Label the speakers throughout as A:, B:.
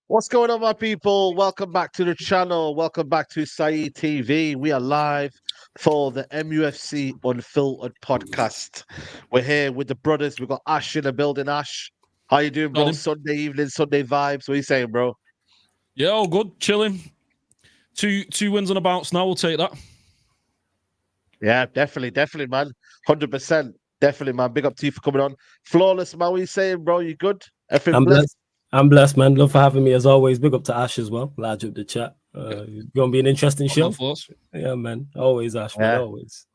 A: What's going on, my people? Welcome back to the channel. Welcome back to Saeed TV. We are live for the MUFC Unfiltered podcast. We're here with the brothers. We've got Ash in the building. Ash, how you doing, bro? Sunday evening, Sunday vibes. What are you saying, bro?
B: Yeah, all good. Chilling. Two wins on a bounce now. We'll take that.
A: Yeah, definitely, man. 100%. Definitely, man. Big up to you for coming on. Flawless, man. What are you saying, bro? You good? Everything blessed?
C: I'm blessed, man. Love for having me as always. Big up to Ash as well. Large up the chat. It's gonna be an interesting show. Yeah, man. Always Ash, man. Always.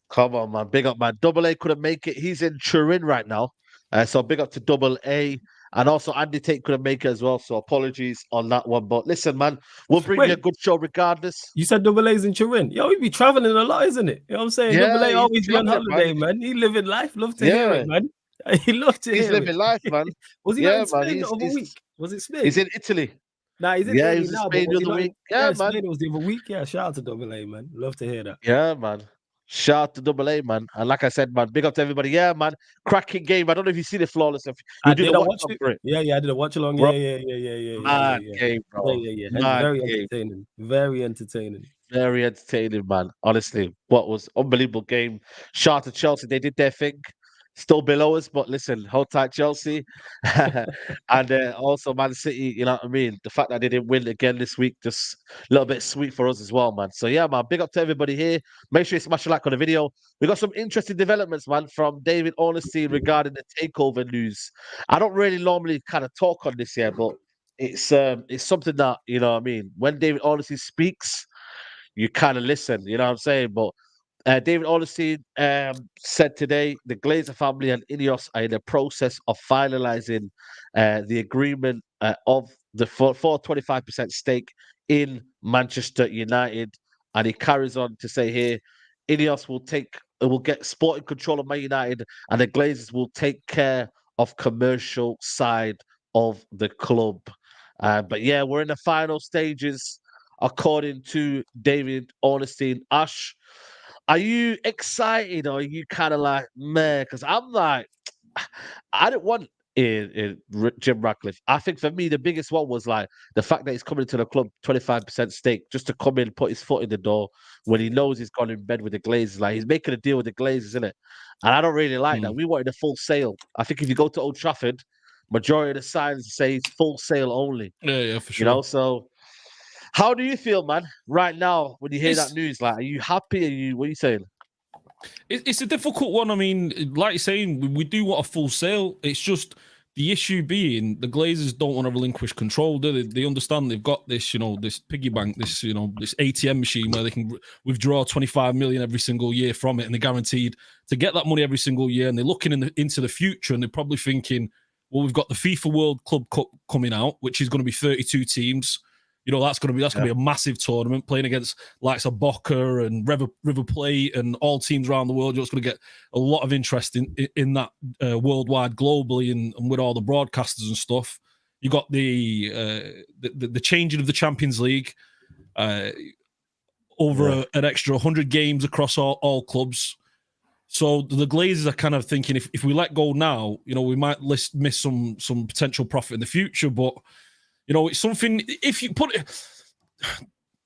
A: Come on, man. Big up, man. Double A couldn't make it. He's in Turin right now. So big up to Double A. And also Andy Tate couldn't make it as well. So apologies on that one. But listen, man, we'll bring you a good show regardless.
C: You said Double A's in Turin. Yo, he be traveling a lot, isn't it? You know what I'm saying?
A: Yeah,
C: Double A always be on holiday, man. He living life. Love to hear it, man. He loved to hear it.
A: He's living life, man.
C: Was he not in Spain the other week? Was it Spain?
A: He's in Italy.
C: Nah, he's in Italy
A: he's
C: now.
A: In Spain the other week. Yeah, man.
C: Spain was the other week. Yeah, shout out to Double A, man. Love to hear that.
A: Yeah, man. Shout out to Double A, man. And like I said, man, big up to everybody. Yeah, man. Cracking game. I don't know if you see the Flawless.
C: I did watch it. Yeah, I did a watch along. Yeah.
A: Game, bro.
C: Yeah. Very entertaining. Very entertaining.
A: Very entertaining, man. Honestly, what was unbelievable game. Shout out to Chelsea. They did their thing. Still below us, but listen, hold tight, Chelsea. And also Man City, you know what I mean? The fact that they didn't win again this week, just a little bit sweet for us as well, man. So yeah, man, big up to everybody here. Make sure you smash a like on the video. We got some interesting developments, man, from David Ornstein regarding the takeover news. I don't really normally kind of talk on this here, but it's something that, you know what I mean? When David Ornstein speaks, you kind of listen, you know what I'm saying? But David Ornstein said today the Glazer family and Ineos are in the process of finalizing the agreement of the for 25% stake in Manchester United. And he carries on to say here, Ineos will get sporting control of Man United, and the Glazers will take care of commercial side of the club. But yeah, we're in the final stages, according to David Ornstein. Ash, are you excited or are you kind of like, meh? Because I'm like, I didn't want Jim Ratcliffe. I think for me, the biggest one was like the fact that he's coming to the club 25% stake just to come in, put his foot in the door when he knows he's gone in bed with the Glazers. Like he's making a deal with the Glazers, isn't it? And I don't really like that. We wanted a full sale. I think if you go to Old Trafford, majority of the signs say it's full sale only.
B: Yeah, for sure.
A: You know, so how do you feel, man, right now when you hear that news? Like, are you happy? What are you saying?
B: It's a difficult one. I mean, like you're saying, we do want a full sale. It's just the issue being the Glazers don't want to relinquish control. They understand they've got this, this piggy bank, this ATM machine where they can withdraw 25 million every single year from it, and they're guaranteed to get that money every single year. And they're looking into the future, and they're probably thinking, well, we've got the FIFA World Club Cup coming out, which is going to be 32 teams. That's going to be a massive tournament playing against likes of Boca and River Plate and all teams around the world. You're just going to get a lot of interest in that worldwide, globally, and with all the broadcasters and stuff. You got the changing of the Champions League over an extra 100 games across all clubs. So the Glazers are kind of thinking if we let go now, we might miss some potential profit in the future, but. It's something, if you put it,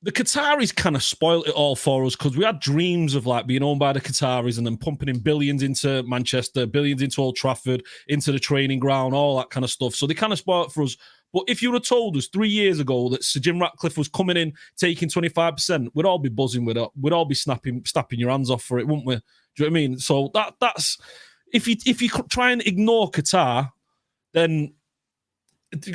B: the Qataris kind of spoiled it all for us because we had dreams of like being owned by the Qataris and then pumping in billions into Manchester, billions into Old Trafford, into the training ground, all that kind of stuff. So they kind of spoiled it for us. But if you would have told us 3 years ago that Sir Jim Ratcliffe was coming in, taking 25%, we'd all be buzzing with it. We'd all be snapping your hands off for it, wouldn't we? Do you know what I mean? So that's if you try and ignore Qatar, then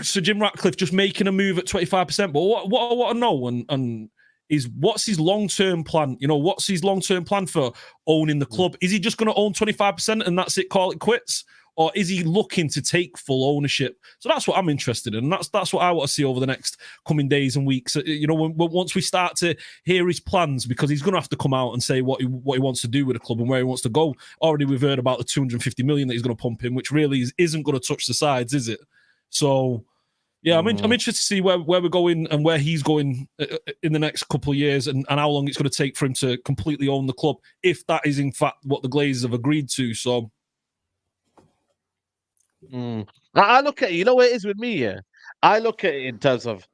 B: Sir Jim Ratcliffe just making a move at 25%. But what I want to know and is what's his long-term plan? You know, what's his long-term plan for owning the club? Is he just going to own 25% and that's it, call it quits? Or is he looking to take full ownership? So that's what I'm interested in. And that's what I want to see over the next coming days and weeks. You know, once we start to hear his plans, because he's going to have to come out and say what he wants to do with the club and where he wants to go. Already we've heard about the 250 million that he's going to pump in, which really isn't going to touch the sides, is it? So, yeah, I'm interested to see where we're going and where he's going in the next couple of years and how long it's going to take for him to completely own the club, if that is in fact what the Glazers have agreed to. So,
A: I look at it, you know where it is with me, yeah? I look at it in terms of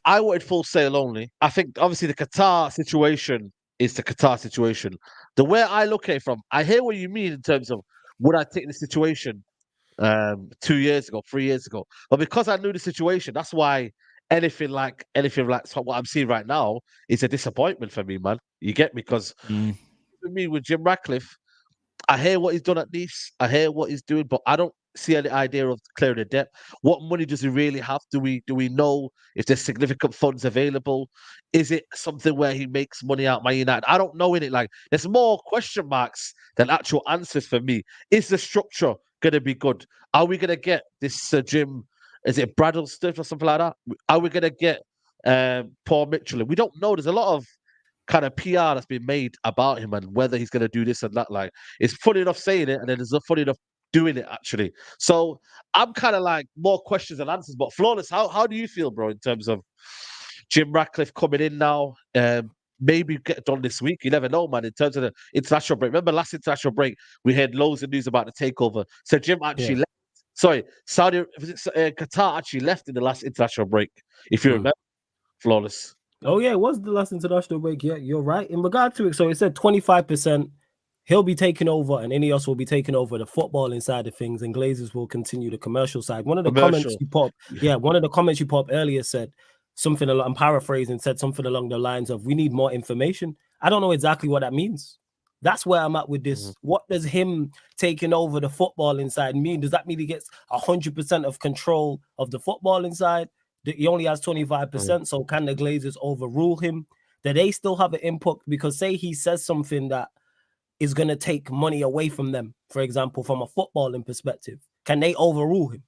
A: I wanted full sale only. I think obviously the Qatar situation is the Qatar situation. The way I look at it from, I hear what you mean in terms of would I take the situation 2 years ago, 3 years ago. But because I knew the situation, that's why anything like what I'm seeing right now is a disappointment for me, man. You get me? Because for me with Jim Ratcliffe, I hear what he's done at Nice. I hear what he's doing, but I don't see any idea of clearing the debt. What money does he really have? Do we know if there's significant funds available? Is it something where he makes money out Man United? I don't know in it. Like there's more question marks than actual answers for me. Is the structure gonna be good? Are we gonna get this Jim? Is it Bradleston or something like that? Are we gonna get Paul Mitchell? We don't know. There's a lot of kind of PR that's been made about him and whether he's going to do this and that. Like, it's funny enough saying it, and then it's not funny enough doing it, actually. So I'm kind of like more questions than answers. But Flawless, how do you feel, bro, in terms of Jim Ratcliffe coming in now? Maybe get done this week. You never know, man, in terms of the international break. Remember last international break, we had loads of news about the takeover. So Jim actually left. Sorry, Qatar actually left in the last international break, if you remember, Flawless.
C: Oh, yeah, it was the last international break. Yeah, you're right. In regard to it, so it said 25%, he'll be taking over and Ineos will be taking over the footballing side of things and Glazers will continue the commercial side. One of the comments you popped earlier said something, I'm paraphrasing, said something along the lines of, we need more information. I don't know exactly what that means. That's where I'm at with this. What does him taking over the footballing side mean? Does that mean he gets 100% of control of the footballing side? He only has 25%, so can the Glazers overrule him? Do they still have an input? Because say he says something that is going to take money away from them, for example, from a footballing perspective, can they overrule him?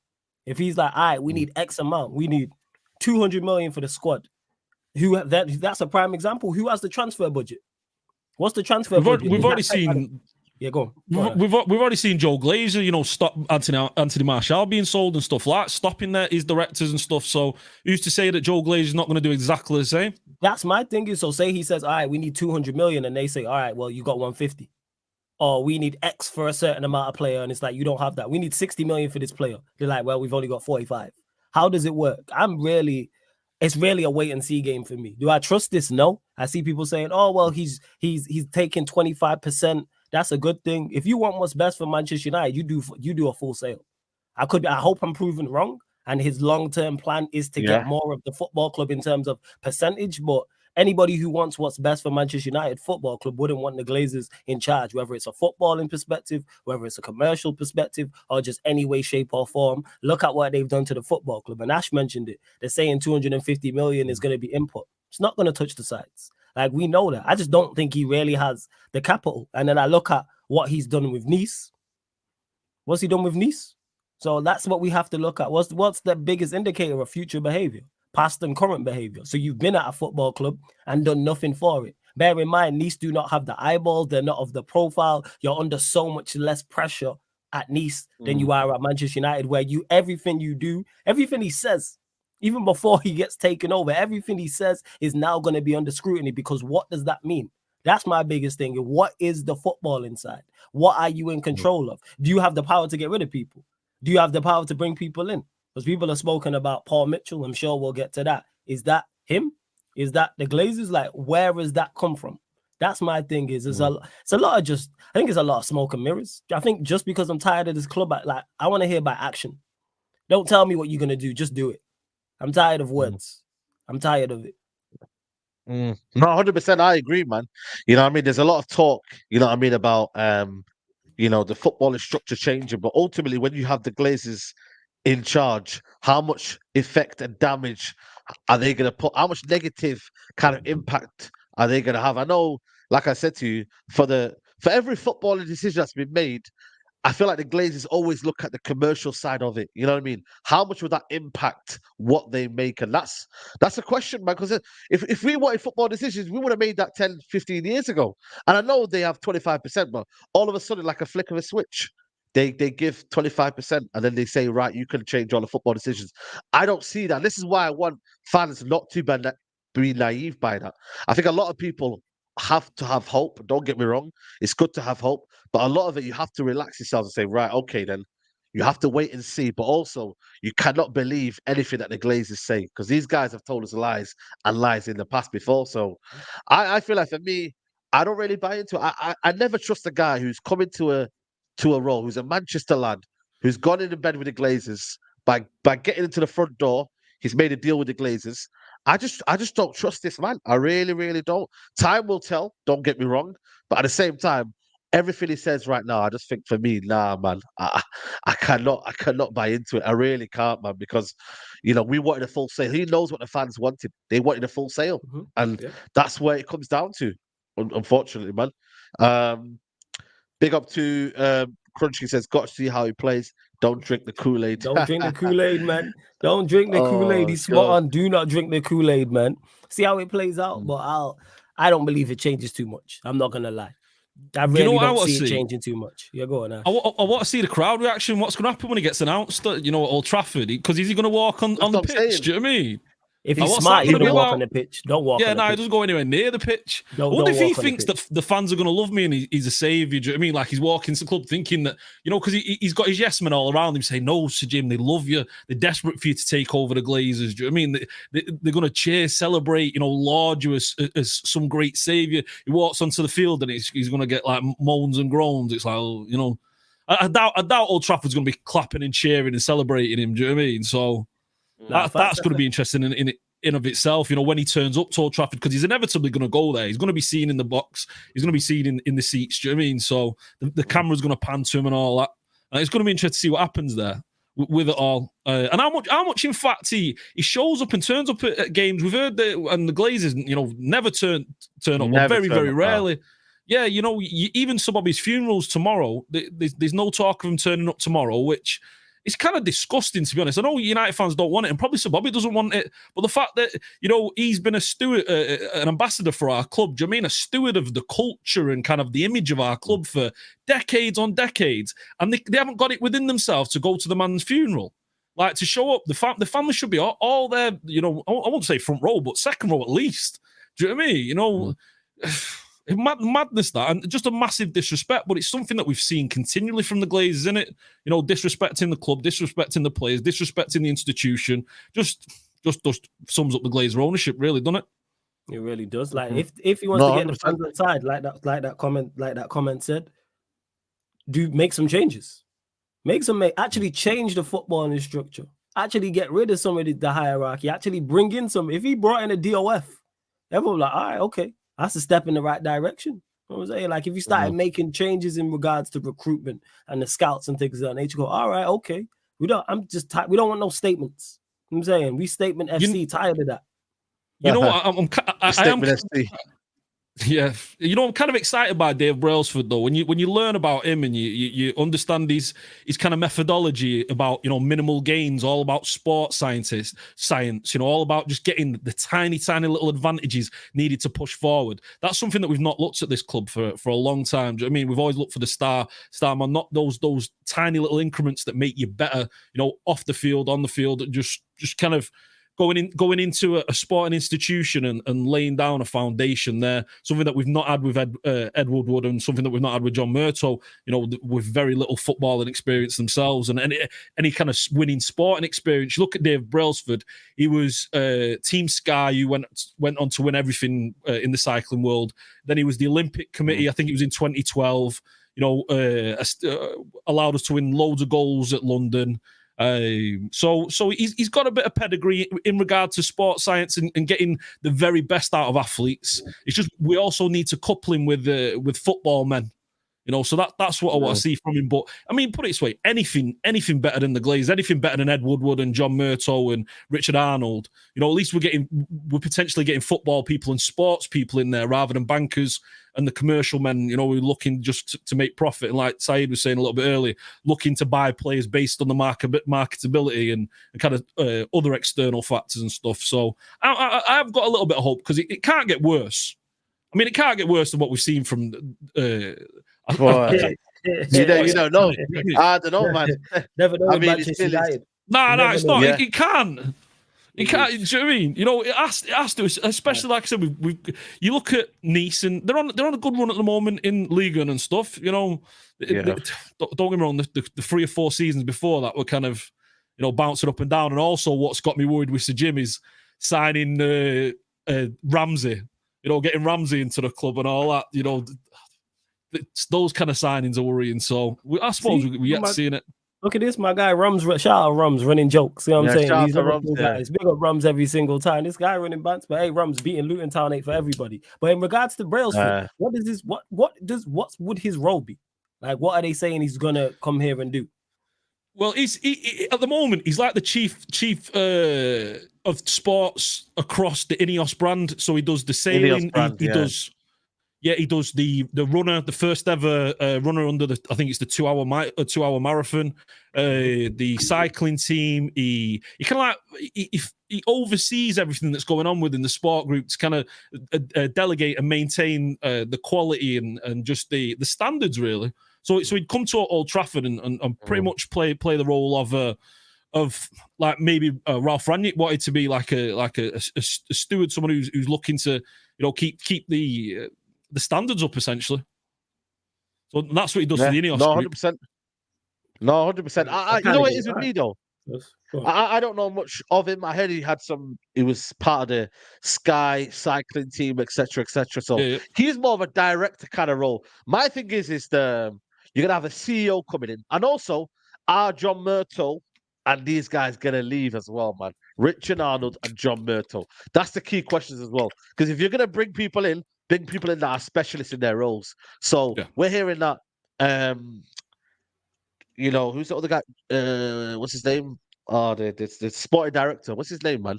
C: If he's like, all right, we need X amount, we need 200 million for the squad. That's a prime example. Who has the transfer budget? What's the transfer budget?
B: We've already seen...
C: Yeah, go
B: on. We've already seen Joe Glazer, stop Anthony Martial being sold and stuff like that, stopping his directors and stuff. So who's to say that Joe Glazer is not going to do exactly the same?
C: That's my thing. So say he says, all right, we need 200 million, and they say, all right, well, you got 150. Or we need X for a certain amount of player, and it's like, you don't have that. We need 60 million for this player. They're like, well, we've only got 45. How does it work? It's really a wait and see game for me. Do I trust this? No. I see people saying, oh, well, he's taking 25%. That's a good thing. If you want what's best for Manchester United, you do a full sale. I hope I'm proven wrong. And his long-term plan is to get more of the football club in terms of percentage. But anybody who wants what's best for Manchester United Football Club wouldn't want the Glazers in charge, whether it's a footballing perspective, whether it's a commercial perspective, or just any way, shape, or form. Look at what they've done to the football club. And Ash mentioned it. They're saying 250 million is going to be input. It's not going to touch the sides. Like, we know that. I just don't think he really has the capital. And then I look at what he's done with Nice. What's he done with Nice? So that's what we have to look at. What's the biggest indicator of future behavior? Past and current behavior. So you've been at a football club and done nothing for it. Bear in mind, Nice do not have the eyeballs. They're not of the profile. You're under so much less pressure at Nice than you are at Manchester United, where everything you do, everything he says, even before he gets taken over, everything he says is now going to be under scrutiny, because what does that mean? That's my biggest thing. What is the football inside? What are you in control of? Do you have the power to get rid of people? Do you have the power to bring people in? Because people have spoken about Paul Mitchell. I'm sure we'll get to that. Is that him? Is that the Glazers? Like, where has that come from? That's my thing. It's a lot of just. I think it's a lot of smoke and mirrors. I think just because I'm tired of this club, I want to hear by action. Don't tell me what you're gonna do. Just do it. I'm tired of words. I'm tired of it.
A: No, 100%. I agree, man. You know what I mean? There's a lot of talk, you know what I mean, about the football structure changing, but ultimately when you have the Glazers in charge, how much effect and damage are they going to put? How much negative kind of impact are they going to have? I know, like I said to you, for every footballing decision that's been made, I feel like the Glazers always look at the commercial side of it. You know what I mean? How much would that impact what they make? And that's a question, man. Because if we wanted football decisions, we would have made that 10, 15 years ago. And I know they have 25%, but all of a sudden, like a flick of a switch, they give 25%, and then they say, right, you can change all the football decisions. I don't see that. This is why I want fans not to be naive by that. I think a lot of people have to have hope. Don't get me wrong. It's good to have hope. But a lot of it, you have to relax yourself and say, right, okay, then you have to wait and see. But also, you cannot believe anything that the Glazers say because these guys have told us lies and lies in the past before. So I feel like for me, I don't really buy into it. I never trust a guy who's coming to a role, who's a Manchester lad, who's gone into bed with the Glazers by getting into the front door. He's made a deal with the Glazers. I just don't trust this man. I really, really don't. Time will tell. Don't get me wrong, but at the same time, everything he says right now, I just think for me, nah, man, I cannot buy into it. I really can't, man, because we wanted a full sale. He knows what the fans wanted. They wanted a full sale, and that's where it comes down to. Unfortunately, man. Big up to Crunchy says, got to see how he plays. Don't drink the Kool-Aid.
C: Don't drink the Kool-Aid, man. Don't drink the Kool-Aid. He's spot on. Do not drink the Kool-Aid, man. See how it plays out. But I don't believe it changes too much. I'm not gonna lie. I really don't see it changing too much. Yeah, go on.
B: I want to see the crowd reaction. What's going to happen when he gets announced at Old Trafford? Because is he going to walk on the pitch? Do you know what I mean?
C: If he's smart, he don't walk on the pitch. Don't walk on the pitch.
B: He doesn't go anywhere near the pitch. I wonder if he thinks that the fans are going to love me and he's a saviour. Do you know what I mean? Like he's walking to the club thinking that, because he's got his yes men all around him saying, no, Sir Jim, they love you. They're desperate for you to take over the Glazers. Do you know what I mean? They're going to cheer, celebrate, laud you as some great saviour. He walks onto the field and he's going to get like moans and groans. It's like, I doubt Old Trafford's going to be clapping and cheering and celebrating him. Do you know what I mean? So that's going to be interesting in of itself, when he turns up to Old Trafford, because he's inevitably going to go there. He's going to be seen in the box. He's going to be seen in the seats. Do you know what I mean? So the camera's going to pan to him and all that. It's going to be interesting to see what happens there with it all. And how much, in fact, he shows up and turns up at games. We've heard that, and the Glazers, never turn up. Very, very rarely. Yeah, even Sir Bobby's funerals tomorrow, there's no talk of him turning up tomorrow, which... it's kind of disgusting, to be honest. I know United fans don't want it, and probably Sir Bobby doesn't want it. But the fact that, he's been a steward, an ambassador for our club, do you know what I mean? A steward of the culture and kind of the image of our club for decades on decades. And they haven't got it within themselves to go to the man's funeral. Like, to show up, the family should be all there, I won't say front row, but second row at least. Do you know what I mean? Madness, that, and just a massive disrespect, but it's something that we've seen continually from the Glazers, isn't it? Disrespecting the club, disrespecting the players, disrespecting the institution. Just sums up the Glazer ownership, really, doesn't it?
C: It really does. Like if he wants to get the fans inside, like that comment said, make some changes. Actually change the footballing structure. Actually get rid of some of the hierarchy. Actually bring in some. If he brought in a DOF, everyone like, all right, okay. That's a step in the right direction. You know what I'm saying? Like if you started making changes in regards to recruitment and the scouts and things like that, you go, all right, okay. We don't want no statements. You know what I'm saying? We statement FC, tired of that.
B: You know what? I am Yeah, I'm kind of excited by Dave Brailsford though. When you learn about him and you understand his kind of methodology about minimal gains, all about sports science, all about just getting the tiny little advantages needed to push forward. That's something that we've not looked at this club for a long time. Do you know what I mean? We've always looked for the star man, not those tiny little increments that make you better, off the field, on the field, just kind of going into a sporting institution and laying down a foundation there, something that we've not had with Ed Woodward, and something that we've not had with John Murtough, with very little footballing experience themselves, and any kind of winning sporting experience. You look at Dave Brailsford, he was Team Sky, who went on to win everything in the cycling world. Then he was the Olympic Committee, I think it was in 2012, allowed us to win loads of goals at London. So he's got a bit of pedigree in regard to sports science and getting the very best out of athletes. It's just we also need to couple him with football men. So that's what I want to see from him. But I mean, put it this way: anything better than the Glazers, anything better than Ed Woodward and John Murtough and Richard Arnold. At least we're potentially getting football people and sports people in there rather than bankers and the commercial men. We're looking just to make profit. And like Saeed was saying a little bit earlier, looking to buy players based on the marketability and kind of other external factors and stuff. So I've got a little bit of hope because it can't get worse. I mean, it can't get worse than what we've seen from.
A: You don't know. I don't know, man.
C: Never know.
A: I mean, it's
B: it's not.
A: Yeah.
B: It can't. It can't. Do you know what I mean? It has to. Especially like I said, you look at Nice and they're on a good run at the moment in Ligue 1 and stuff. Don't get me wrong. The 3 or 4 seasons before that were kind of bouncing up and down. And also, what's got me worried with Sir Jim is signing Ramsey. Getting Ramsey into the club and all that. Those kind of signings are worrying. So I suppose we get seeing it.
C: Look at this, my guy Rums. Shout out Rums running jokes. You know what I'm saying? He's Rums, guys. Big up Rums every single time. This guy running bants, but hey, Rums beating Luton Town ain't for everybody. But in regards to Brailsford, what would his role be? Like, what are they saying he's gonna come here and do?
B: Well, he at the moment he's like the chief of sports across the Ineos brand. So he does the sailing. He does the runner, the first ever runner under I think it's the 2 hour marathon. The cycling team. He kind of he oversees everything that's going on within the sport group to kind of delegate and maintain the quality and just the standards really. So he'd come to Old Trafford and pretty much play the role of like maybe Ralph Rangnick wanted to be like a steward, someone who's looking to keep the standards up essentially. So that's what he does for the Ineos.
A: No, 100%. No, 100%. You know what it is with me though? I don't know much of him. I heard he was part of the Sky cycling team, etc. So he's more of a director kind of role. My thing is you're gonna have a CEO coming in, and also are John Murtough and these guys gonna leave as well, man? Richard Arnold and John Murtough. That's the key questions as well. Because if you're gonna bring people in that are specialists in their roles. So we're hearing that. Who's the other guy? What's his name? Oh, the sporting director. What's his name, man?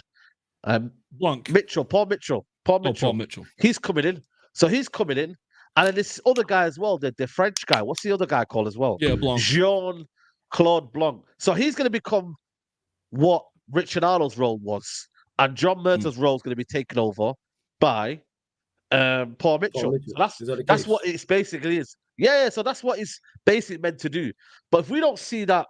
B: Blanc.
A: Paul Mitchell.
B: Paul Mitchell.
A: He's coming in. So he's coming in. And then this other guy as well, the French guy. What's the other guy called as well?
B: Yeah, Blanc.
A: Jean-Claude Blanc. So he's going to become what Richard Arnold's role was. And John Murtaugh's role is going to be taken over by Paul Mitchell. So that's what it basically is. Yeah, so that's what it's basically meant to do. But if we don't see that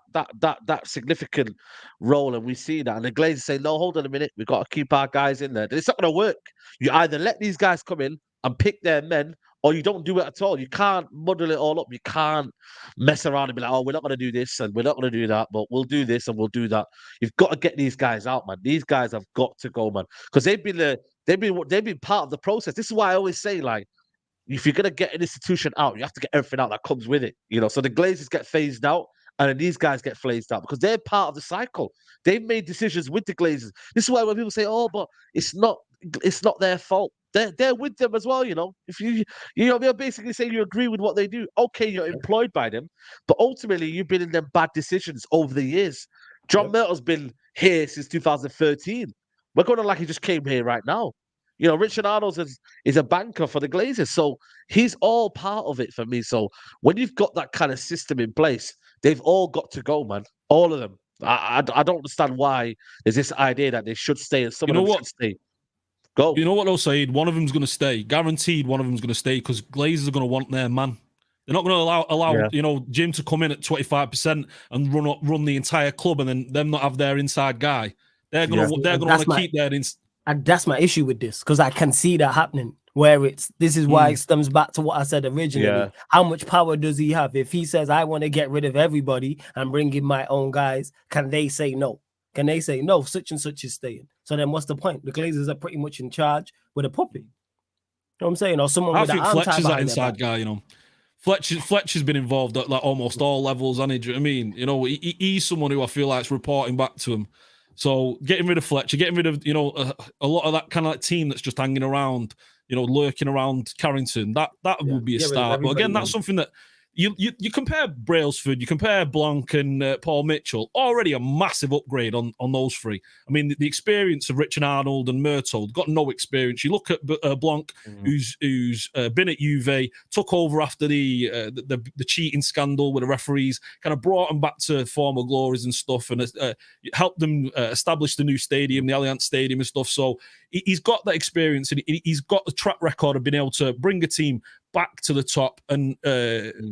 A: significant role and we see that, and the Glazers say, no, hold on a minute, we've got to keep our guys in there, then it's not going to work. You either let these guys come in and pick their men, or you don't do it at all. You can't muddle it all up. You can't mess around and be like, oh, we're not going to do this and we're not going to do that, but we'll do this and we'll do that. You've got to get these guys out, man. These guys have got to go, man, because they've been part of the process. This is why I always say, like, if you're going to get an institution out, you have to get everything out that comes with it. So the Glazers get phased out and then these guys get phased out because they're part of the cycle. They've made decisions with the Glazers. This is why when people say, oh, but it's not their fault. They're with them as well, If they're basically saying you agree with what they do. Okay, you're employed by them, but ultimately you've been in them bad decisions over the years. John Murtaugh's been here since 2013. We're going on like he just came here right now. Richard Arnold is a banker for the Glazers, so he's all part of it for me. So when you've got that kind of system in place, they've all got to go, man. All of them. I don't understand why there's this idea that they should stay and some of them should stay. Go.
B: You know what they'll say? One of them's going to stay. Guaranteed one of them's going to stay because Glazers are going to want their man. They're not going to allow Jim to come in at 25% and run the entire club and then them not have their inside guy. They're gonna want to keep their
C: and that's my issue with this, because I can see that happening. Where this is why it stems back to what I said originally.
A: Yeah.
C: How much power does he have? If he says, I want to get rid of everybody and bring in my own guys, can they say no? Can they say no, such and such is staying? So then what's the point? The Glazers are pretty much in charge with a puppy. You know what I'm saying? Or someone with
B: think Fletcher's that inside guy, you know. Fletcher's been involved at like almost all levels, and do you know what I mean? You know, he's someone who I feel like is reporting back to him. So getting rid of Fletcher, getting rid of, you know, a lot of that kind of like team that's just hanging around, you know, lurking around Carrington, that would be a start. But again, that's something that you compare Brailsford, you compare Blanc and Paul Mitchell, already a massive upgrade on those three. I mean, the experience of Richard Arnold and Murtold, got no experience. You look at Blanc, who's been at Juve, took over after the cheating scandal with the referees, kind of brought them back to former glories and stuff, and helped them establish the new stadium, the Allianz Stadium and stuff. So he's got that experience, and he's got the track record of being able to bring a team back to the top and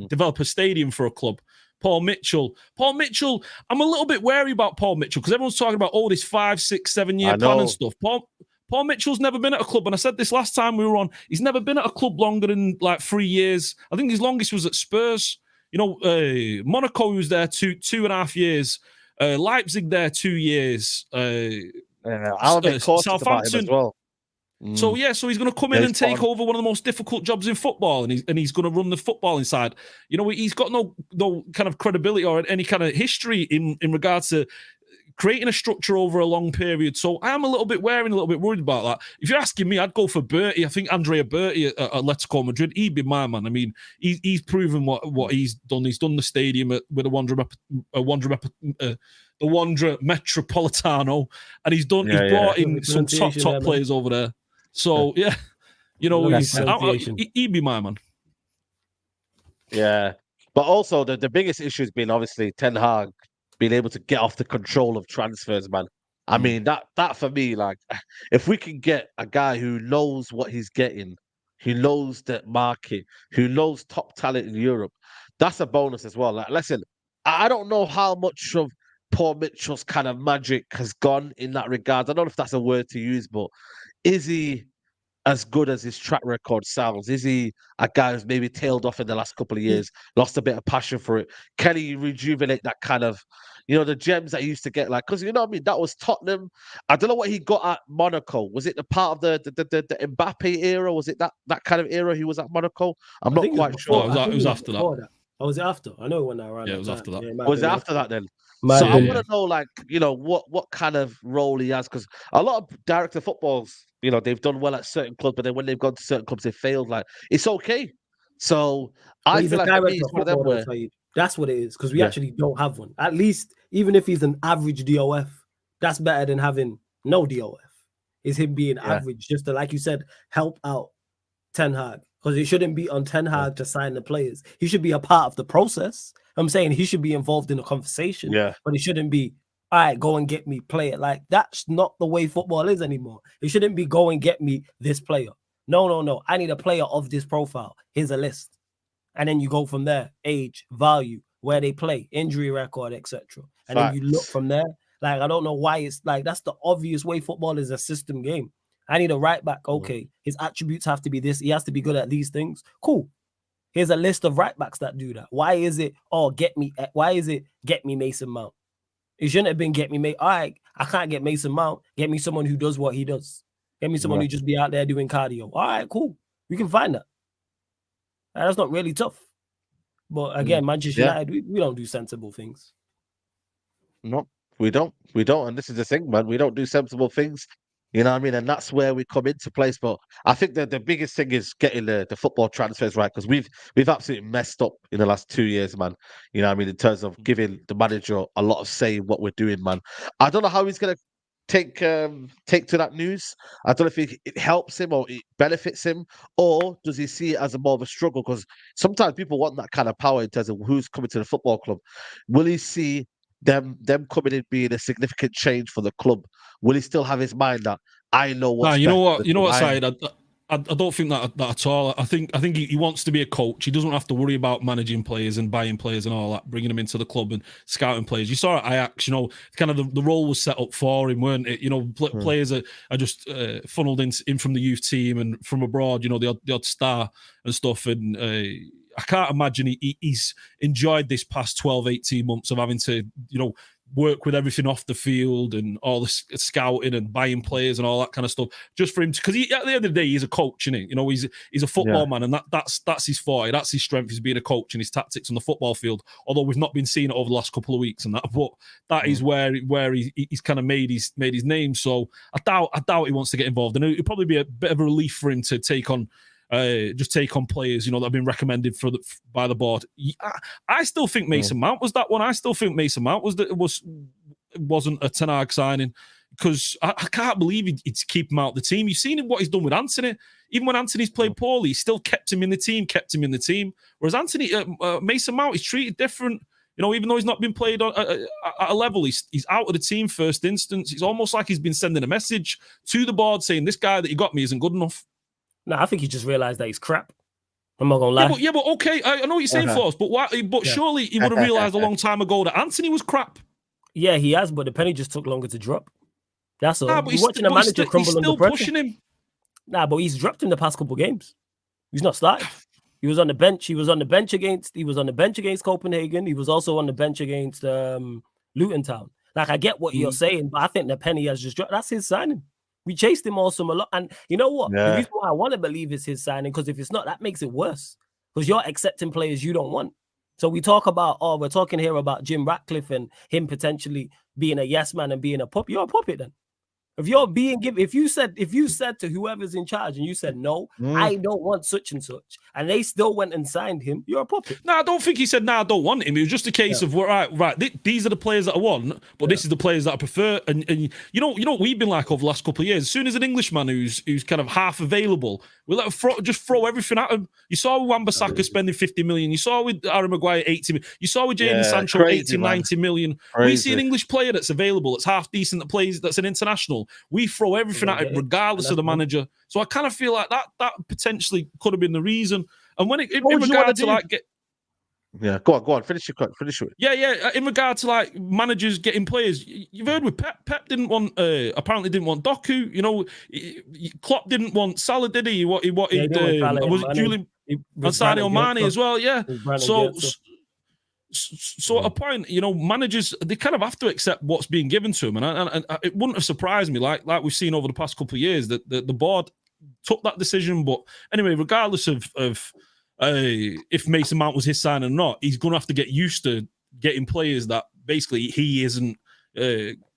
B: develop a stadium for a club. Paul Mitchell, I'm a little bit wary about Paul Mitchell because everyone's talking about this 5, 6, 7 year plan and stuff. Paul Mitchell's never been at a club, and I said this last time we were on, he's never been at a club longer than like 3 years. I think his longest was at Spurs. You know, Monaco, he was there 2.5 years. Leipzig there 2 years.
A: I'm a bit cautious about him as well.
B: So so he's going to come in and take over one of the most difficult jobs in football, and he's going to run the football inside. You know, he's got no kind of credibility or any kind of history in regards to creating a structure over a long period. So I am a little bit wary and a little bit worried about that. If you're asking me, I'd go for Bertie. I think Andrea Bertie at Atletico Madrid, he'd be my man. I mean, he's proven what he's done. He's done the stadium with the Wandra Metropolitano, and he's brought in some top players over there. So you know, he'd be my man.
A: Yeah, but also the biggest issue has been obviously Ten Hag being able to get off the control of transfers, man. I mean, that for me, like, if we can get a guy who knows what he's getting, who knows the market, who knows top talent in Europe, that's a bonus as well. Like, listen, I don't know how much of Paul Mitchell's kind of magic has gone in that regard. I don't know if that's a word to use, but is he as good as his track record sounds? Is he a guy who's maybe tailed off in the last couple of years, lost a bit of passion for it? Can he rejuvenate that kind of, you know, the gems that he used to get? Like, because you know what I mean, that was Tottenham. I don't know what he got at Monaco. Was it the part of the Mbappe era? Was it that kind of era he was at Monaco? I'm not quite sure.
B: It was after that.
C: Oh, was it after? I know it went around.
B: Yeah, it was after that.
C: Yeah,
A: was it after that then? So I want to know, like, you know, what kind of role he has, because a lot of director of footballs, you know, they've done well at certain clubs, but then when they've gone to certain clubs, they failed. Like, it's okay. So I feel like he's one of them where
C: that's what it is, because we actually don't have one. At least, even if he's an average DOF, that's better than having no DOF. Is him being average, just to, like you said, help out Ten Hag. Because it shouldn't be on Ten Hag to sign the players. He should be a part of the process. I'm saying he should be involved in the conversation.
A: Yeah.
C: But it shouldn't be, all right, go and get me player. Like, that's not the way football is anymore. It shouldn't be go and get me this player. No. I need a player of this profile. Here's a list. And then you go from there. Age, value, where they play, injury record, etc. And then you look from there. Like, I don't know why it's like, that's the obvious way football is a system game. I need a right back. Okay, his attributes have to be this. He has to be good at these things. Cool. Here's a list of right backs that do that. Why is it, get me Mason Mount? It shouldn't have been get me. All right, I can't get Mason Mount. Get me someone who does what he does. Get me someone who just be out there doing cardio. All right, cool. We can find that. That's not really tough. But again, Manchester United, we don't do sensible things.
A: No, we don't. And this is the thing, man. We don't do sensible things. You know what I mean? And that's where we come into place. But I think that the biggest thing is getting the football transfers right, because we've absolutely messed up in the last 2 years, man. You know what I mean? In terms of giving the manager a lot of say in what we're doing, man. I don't know how he's going to take to that news. I don't know if it helps him or it benefits him, or does he see it as a more of a struggle? Because sometimes people want that kind of power in terms of who's coming to the football club. Will he see them coming in being a significant change for the club? Will he still have his mind that I know what's
B: you know what, Said? I don't think that at all. I think he wants to be a coach. He doesn't have to worry about managing players and buying players and all that, bringing them into the club and scouting players. You saw at Ajax, kind of the role was set up for him, weren't it? Players are just funneled in from the youth team and from abroad, the odd star and stuff. And I can't imagine he's enjoyed this past 12, 18 months of having to, work with everything off the field and all the scouting and buying players and all that kind of stuff, just for him because at the end of the day he's a coach, isn't he? He's a football man, and that's his forte, that's his strength, is being a coach and his tactics on the football field. Although we've not been seeing it over the last couple of weeks and that, but that is where he's kind of made his name. So I doubt he wants to get involved, and it'll probably be a bit of a relief for him to take on players, that have been recommended by the board. I still think Mason Mount was that one. I still think Mason Mount wasn't a Ten Hag signing, because I can't believe he'd keep him out the team. You've seen what he's done with Anthony. Even when Anthony's played poorly, he still kept him in the team. Whereas Mason Mount is treated different. Even though he's not been played at a level, he's out of the team first instance. It's almost like he's been sending a message to the board saying, this guy that you got me isn't good enough.
C: No, I think he just realised that he's crap. I'm not gonna lie.
B: Yeah, but okay, I know what you're saying, Force, but why? But surely he would have realised a long time ago that Anthony was crap.
C: Yeah, he has, but the penny just took longer to drop. That's all.
B: Nah, but
C: You're watching a manager crumble under pressure.
B: Pushing him.
C: Nah, but he's dropped in the past couple of games. He's not starting. He was on the bench. He was on the bench against Copenhagen. He was also on the bench against Luton Town. Like, I get what you're saying, but I think the penny has just dropped. That's his signing. We chased him all summer long. And you know what? The reason why I want to believe it's his signing, because if it's not, that makes it worse. Because you're accepting players you don't want. So we're talking here about Jim Ratcliffe and him potentially being a yes man and being a puppet. You're a puppet then. If you're being given, if you said to whoever's in charge and you said, no, I don't want such and such, and they still went and signed him, you're a puppet.
B: No, I don't think he said, I don't want him. It was just a case of, right, these are the players that I want, but this is the players that I prefer. And you know what we've been like over the last couple of years? As soon as an Englishman who's kind of half available, we let him just throw everything at him. You saw with Wan-Bissaka spending 50 million. You saw with Harry Maguire 80 million. You saw with Jadon Sancho 80, 90 million. We see an English player that's available, that's half decent, that plays, that's an international. We throw everything at it, regardless of the manager. So I kind of feel like that potentially could have been the reason. And when in regard to like
A: go on, finish it.
B: Yeah. In regard to like managers getting players, you've heard with Pep. Pep didn't want, apparently didn't want Doku. Klopp didn't want Salah, did he? He wanted was it Julian and Sadio Mane as well? Yeah. So at a point, managers, they kind of have to accept what's being given to them, and it wouldn't have surprised me, like we've seen over the past couple of years, that the board took that decision. But anyway, regardless of if Mason Mount was his sign or not, he's going to have to get used to getting players that basically he isn't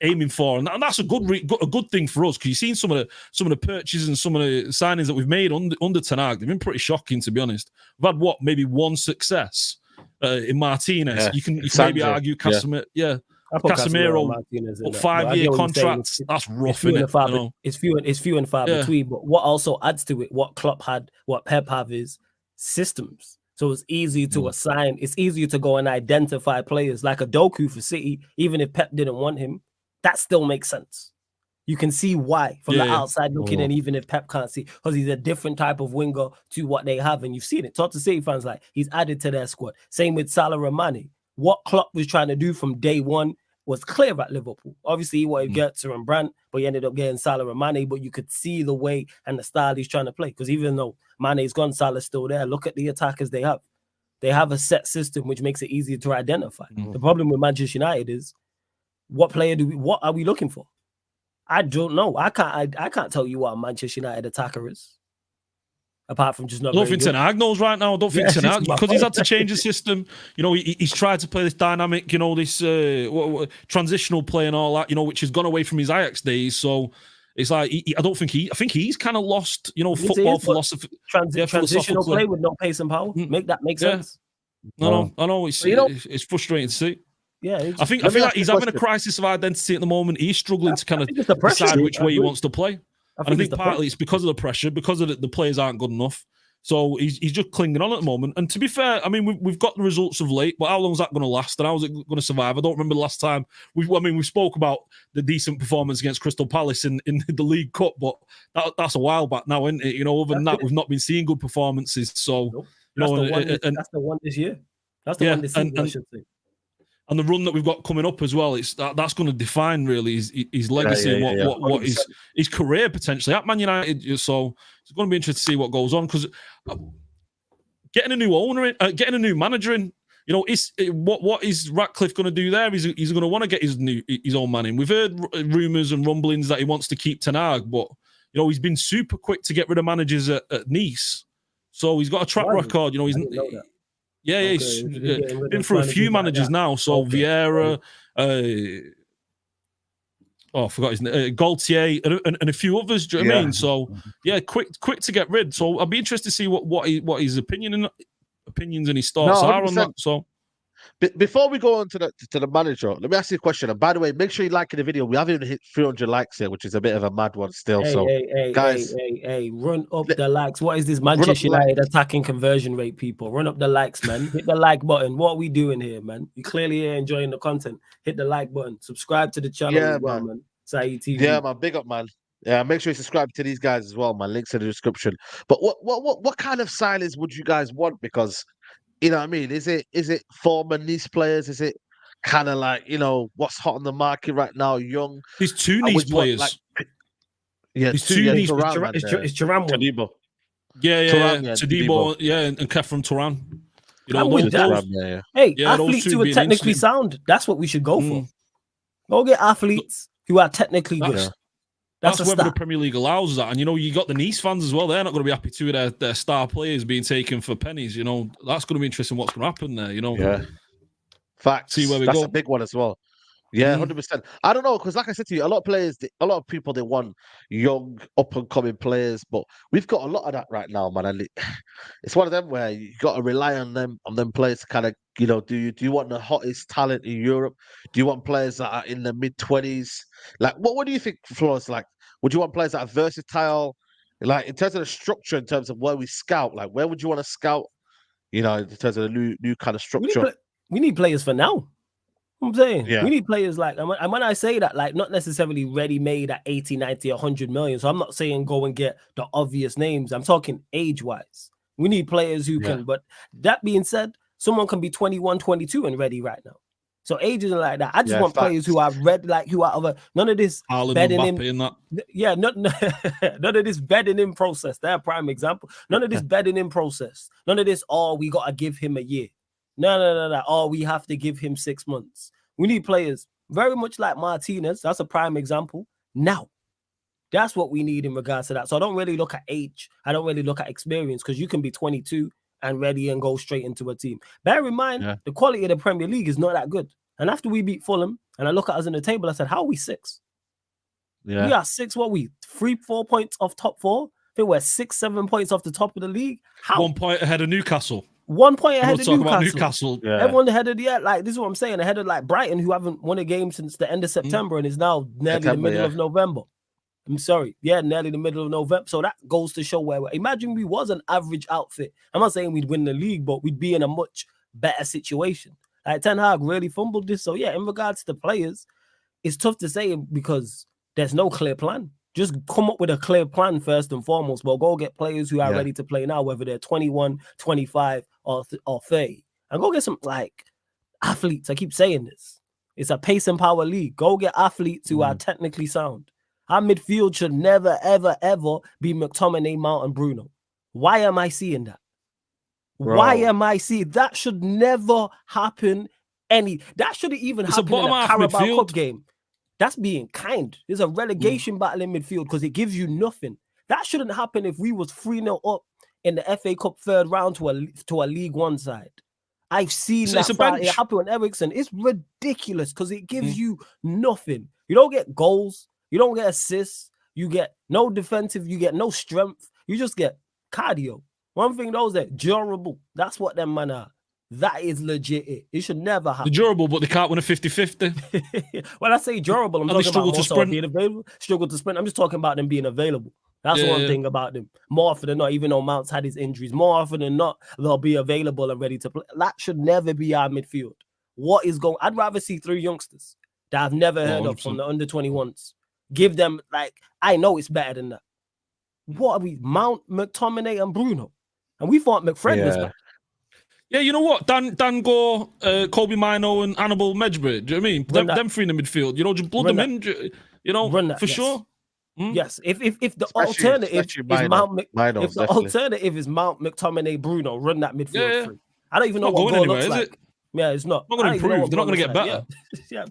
B: aiming for, and that's a good thing for us, because you've seen some of the purchases and some of the signings that we've made under Ten Hag. They've been pretty shocking, to be honest. We've had maybe one success. In Martinez, you can maybe argue Casemiro, Casemiro, 5-year contracts. That's rough, isn't it?
C: It's few and far between. But what also adds to it, what Pep have is systems. So it's easy to assign. It's easier to go and identify players like a Doku for City. Even if Pep didn't want him, that still makes sense. You can see why from the outside looking in, even if Pep can't see, because he's a different type of winger to what they have. And you've seen it. Talk to City fans, like, he's added to their squad. Same with Salah and Mane. What Klopp was trying to do from day one was clear at Liverpool. Obviously, he wanted Götze and Brandt, but he ended up getting Salah and Mane. But you could see the way and the style he's trying to play. Because even though Mane's gone, Salah's still there. Look at the attackers they have. They have a set system, which makes it easier to identify. The problem with Manchester United is, what are we looking for? I don't know. I can't tell you what a Manchester United attacker is. Apart from just not.
B: I don't think Ten Hag knows right now. I don't think Ten Hag, because he's had to change the system. He's tried to play this dynamic, this transitional play and all that, which has gone away from his Ajax days. So it's like I think he's kind of lost, football philosophy.
C: Transitional play with no pace and power. Make sense.
B: No, I know it's frustrating to see.
C: Yeah,
B: I feel like he's having a crisis of identity at the moment. He's struggling to kind of decide which way he wants to play. I think partly it's because of the pressure, because of the players aren't good enough. So he's just clinging on at the moment. And to be fair, I mean, we've got the results of late, but how long is that going to last? And how is it going to survive? I don't remember the last time. We spoke about the decent performance against Crystal Palace in the League Cup, but that's a while back now, isn't it? Other than that, we've not been seeing good performances. So,
C: nope. That's the one this year. That's the one this season, I should say.
B: And the run that we've got coming up as well, that's going to define really his legacy and what his career potentially at Man United. So it's going to be interesting to see what goes on, because getting a new owner in, getting a new manager in, what is Ratcliffe going to do there? He's going to want to get his own man in. We've heard rumours and rumblings that he wants to keep Ten Hag, but he's been super quick to get rid of managers at Nice, so he's got a track record. He's been through a few managers now. So Vieira, I forgot his name, Gaultier, and a few others. Do you know what I mean? So quick to get rid. So I'll be interested to see what his opinions and his thoughts are on that. So
A: before we go on to the manager, let me ask you a question. And by the way, make sure you like the video. We haven't even hit 300 likes here, which is a bit of a mad one still. Guys,
C: run up the likes. What is this Manchester United attacking conversion rate, people? Run up the likes, man. Hit the like button. What are we doing here, man? You clearly are enjoying the content. Hit the like button. Subscribe to the channel as well, man. Saeed TV.
A: Yeah, man. Big up, man. Yeah, make sure you subscribe to these guys as well, man. Links in the description. But what kind of signings would you guys want? Because you know what I mean? Is it former Nice players? Is it kind of like, what's hot on the market right now? Young.
B: There's two Nice players.
A: There's
B: two Nice.
C: It's Turan one.
A: Todibo.
B: Todibo, and Kefren Turan.
C: Athletes who are technically sound. That's what we should go for. Go get athletes who are technically good.
B: That's whether the Premier League allows that. And, you got the Nice fans as well. They're not going to be happy too with their star players being taken for pennies. That's going to be interesting what's going to happen there,
A: Yeah. Facts.
B: See where we
A: That's
B: go.
A: a big one as well. Yeah, 100%. I don't know, because like I said to you, a lot of people, they want young, up-and-coming players, but we've got a lot of that right now, man. And it's one of them where you got to rely on them players to kind of, do you want the hottest talent in Europe? Do you want players that are in the mid-20s? Like, what do you think, Flores? Like, would you want players that are versatile? Like, in terms of the structure, in terms of where we scout, like, where would you want to scout, in terms of the new kind of structure?
C: We need players for now. I'm saying
A: we
C: need players like, and when I say that, like, not necessarily ready-made at 80, 90, 100 million. So I'm not saying go and get the obvious names. I'm talking age-wise. We need players who can, but that being said, someone can be 21, 22 and ready right now. So age isn't like that. I just want players who are ready, like who are none of this bedding in that. Yeah, none of this bedding in process. They're a prime example. None of this bedding in process. None of this, we got to give him a year. No. We have to give him 6 months. We need players very much like Martinez. That's a prime example. Now, that's what we need in regards to that. So I don't really look at age. I don't really look at experience, because you can be 22 and ready and go straight into a team. Bear in mind, the quality of the Premier League is not that good. And after we beat Fulham, and I look at us in the table, I said, how are we 6?
A: Yeah.
C: We are 6, 3-4 points off top 4? I think we're 6-7 points off the top of the league. How?
B: 1 point ahead of Newcastle.
C: 1 point ahead of
B: Newcastle.
C: Yeah. Everyone ahead of this is what I'm saying. Ahead of like Brighton, who haven't won a game since the end of September and is now nearly the middle of November. I'm sorry. Yeah, nearly the middle of November. So that goes to show where imagine we was an average outfit. I'm not saying we'd win the league, but we'd be in a much better situation. Like Ten Hag really fumbled this. So yeah, in regards to players, it's tough to say because there's no clear plan. Just come up with a clear plan first and foremost. Well, go get players who are ready to play now, whether they're 21, 25, or 30. And go get some, like, athletes. I keep saying this. It's a pace and power league. Go get athletes who are technically sound. Our midfield should never, ever, ever be McTominay, Mount, and Bruno. Why am I seeing that? Bro. Why am I seeing that? Should never happen. That shouldn't even happen in a Carabao Cup game. That's being kind. There's a relegation battle in midfield because it gives you nothing. That shouldn't happen if we was 3-0 up in the FA Cup third round to a League One side. I've seen that it happen with Eriksen. It's ridiculous because it gives you nothing. You don't get goals. You don't get assists. You get no defensive. You get no strength. You just get cardio. One thing, those that durable. That's what them man are. That is legit. It should never happen.
B: They're durable, but they can't win a 50-50.
C: When I say durable, I'm talking about being available. Struggle to sprint. I'm just talking about them being available. That's one thing about them. More often than not, even though Mount's had his injuries, more often than not, they'll be available and ready to play. That should never be our midfield. What is going? I'd rather see 3 youngsters that I've never heard of from the under 21s. Give them, like, I know it's better than that. What are we? Mount, McTominay, and Bruno. And we thought McFred was back.
B: Yeah, you know what? Dan Gore, Kobe Mino, and Hannibal Medjbri. Do you know what I mean? Them 3 in the midfield. You know, just blood them in. You know, for sure.
C: Yes. If the alternative is Mount, McTominay, Bruno, run that midfield free. I don't even know what goal looks like. Yeah, it's not.
B: Not going to improve. They're not going to get better.
C: Yeah.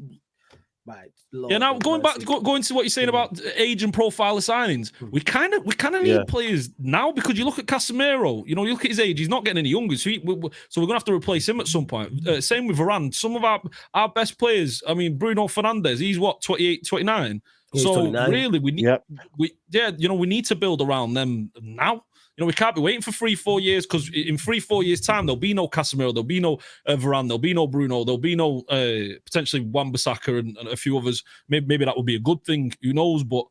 C: Right.
B: Yeah. Now going to what you're saying about age and profile of signings, we kind of need players now, because you look at Casemiro. You know, you look at his age; he's not getting any younger. So we're going to have to replace him at some point. Same with Varane. Some of our best players. I mean, Bruno Fernandes. He's what, 28, 29. So 29. Really, we need we need to build around them now. You know, we can't be waiting for 3-4 years, because in 3-4 years' time, there'll be no Casemiro, there'll be no Varane, there'll be no Bruno, there'll be no potentially Wan-Bissaka and a few others. Maybe that would be a good thing. Who knows? But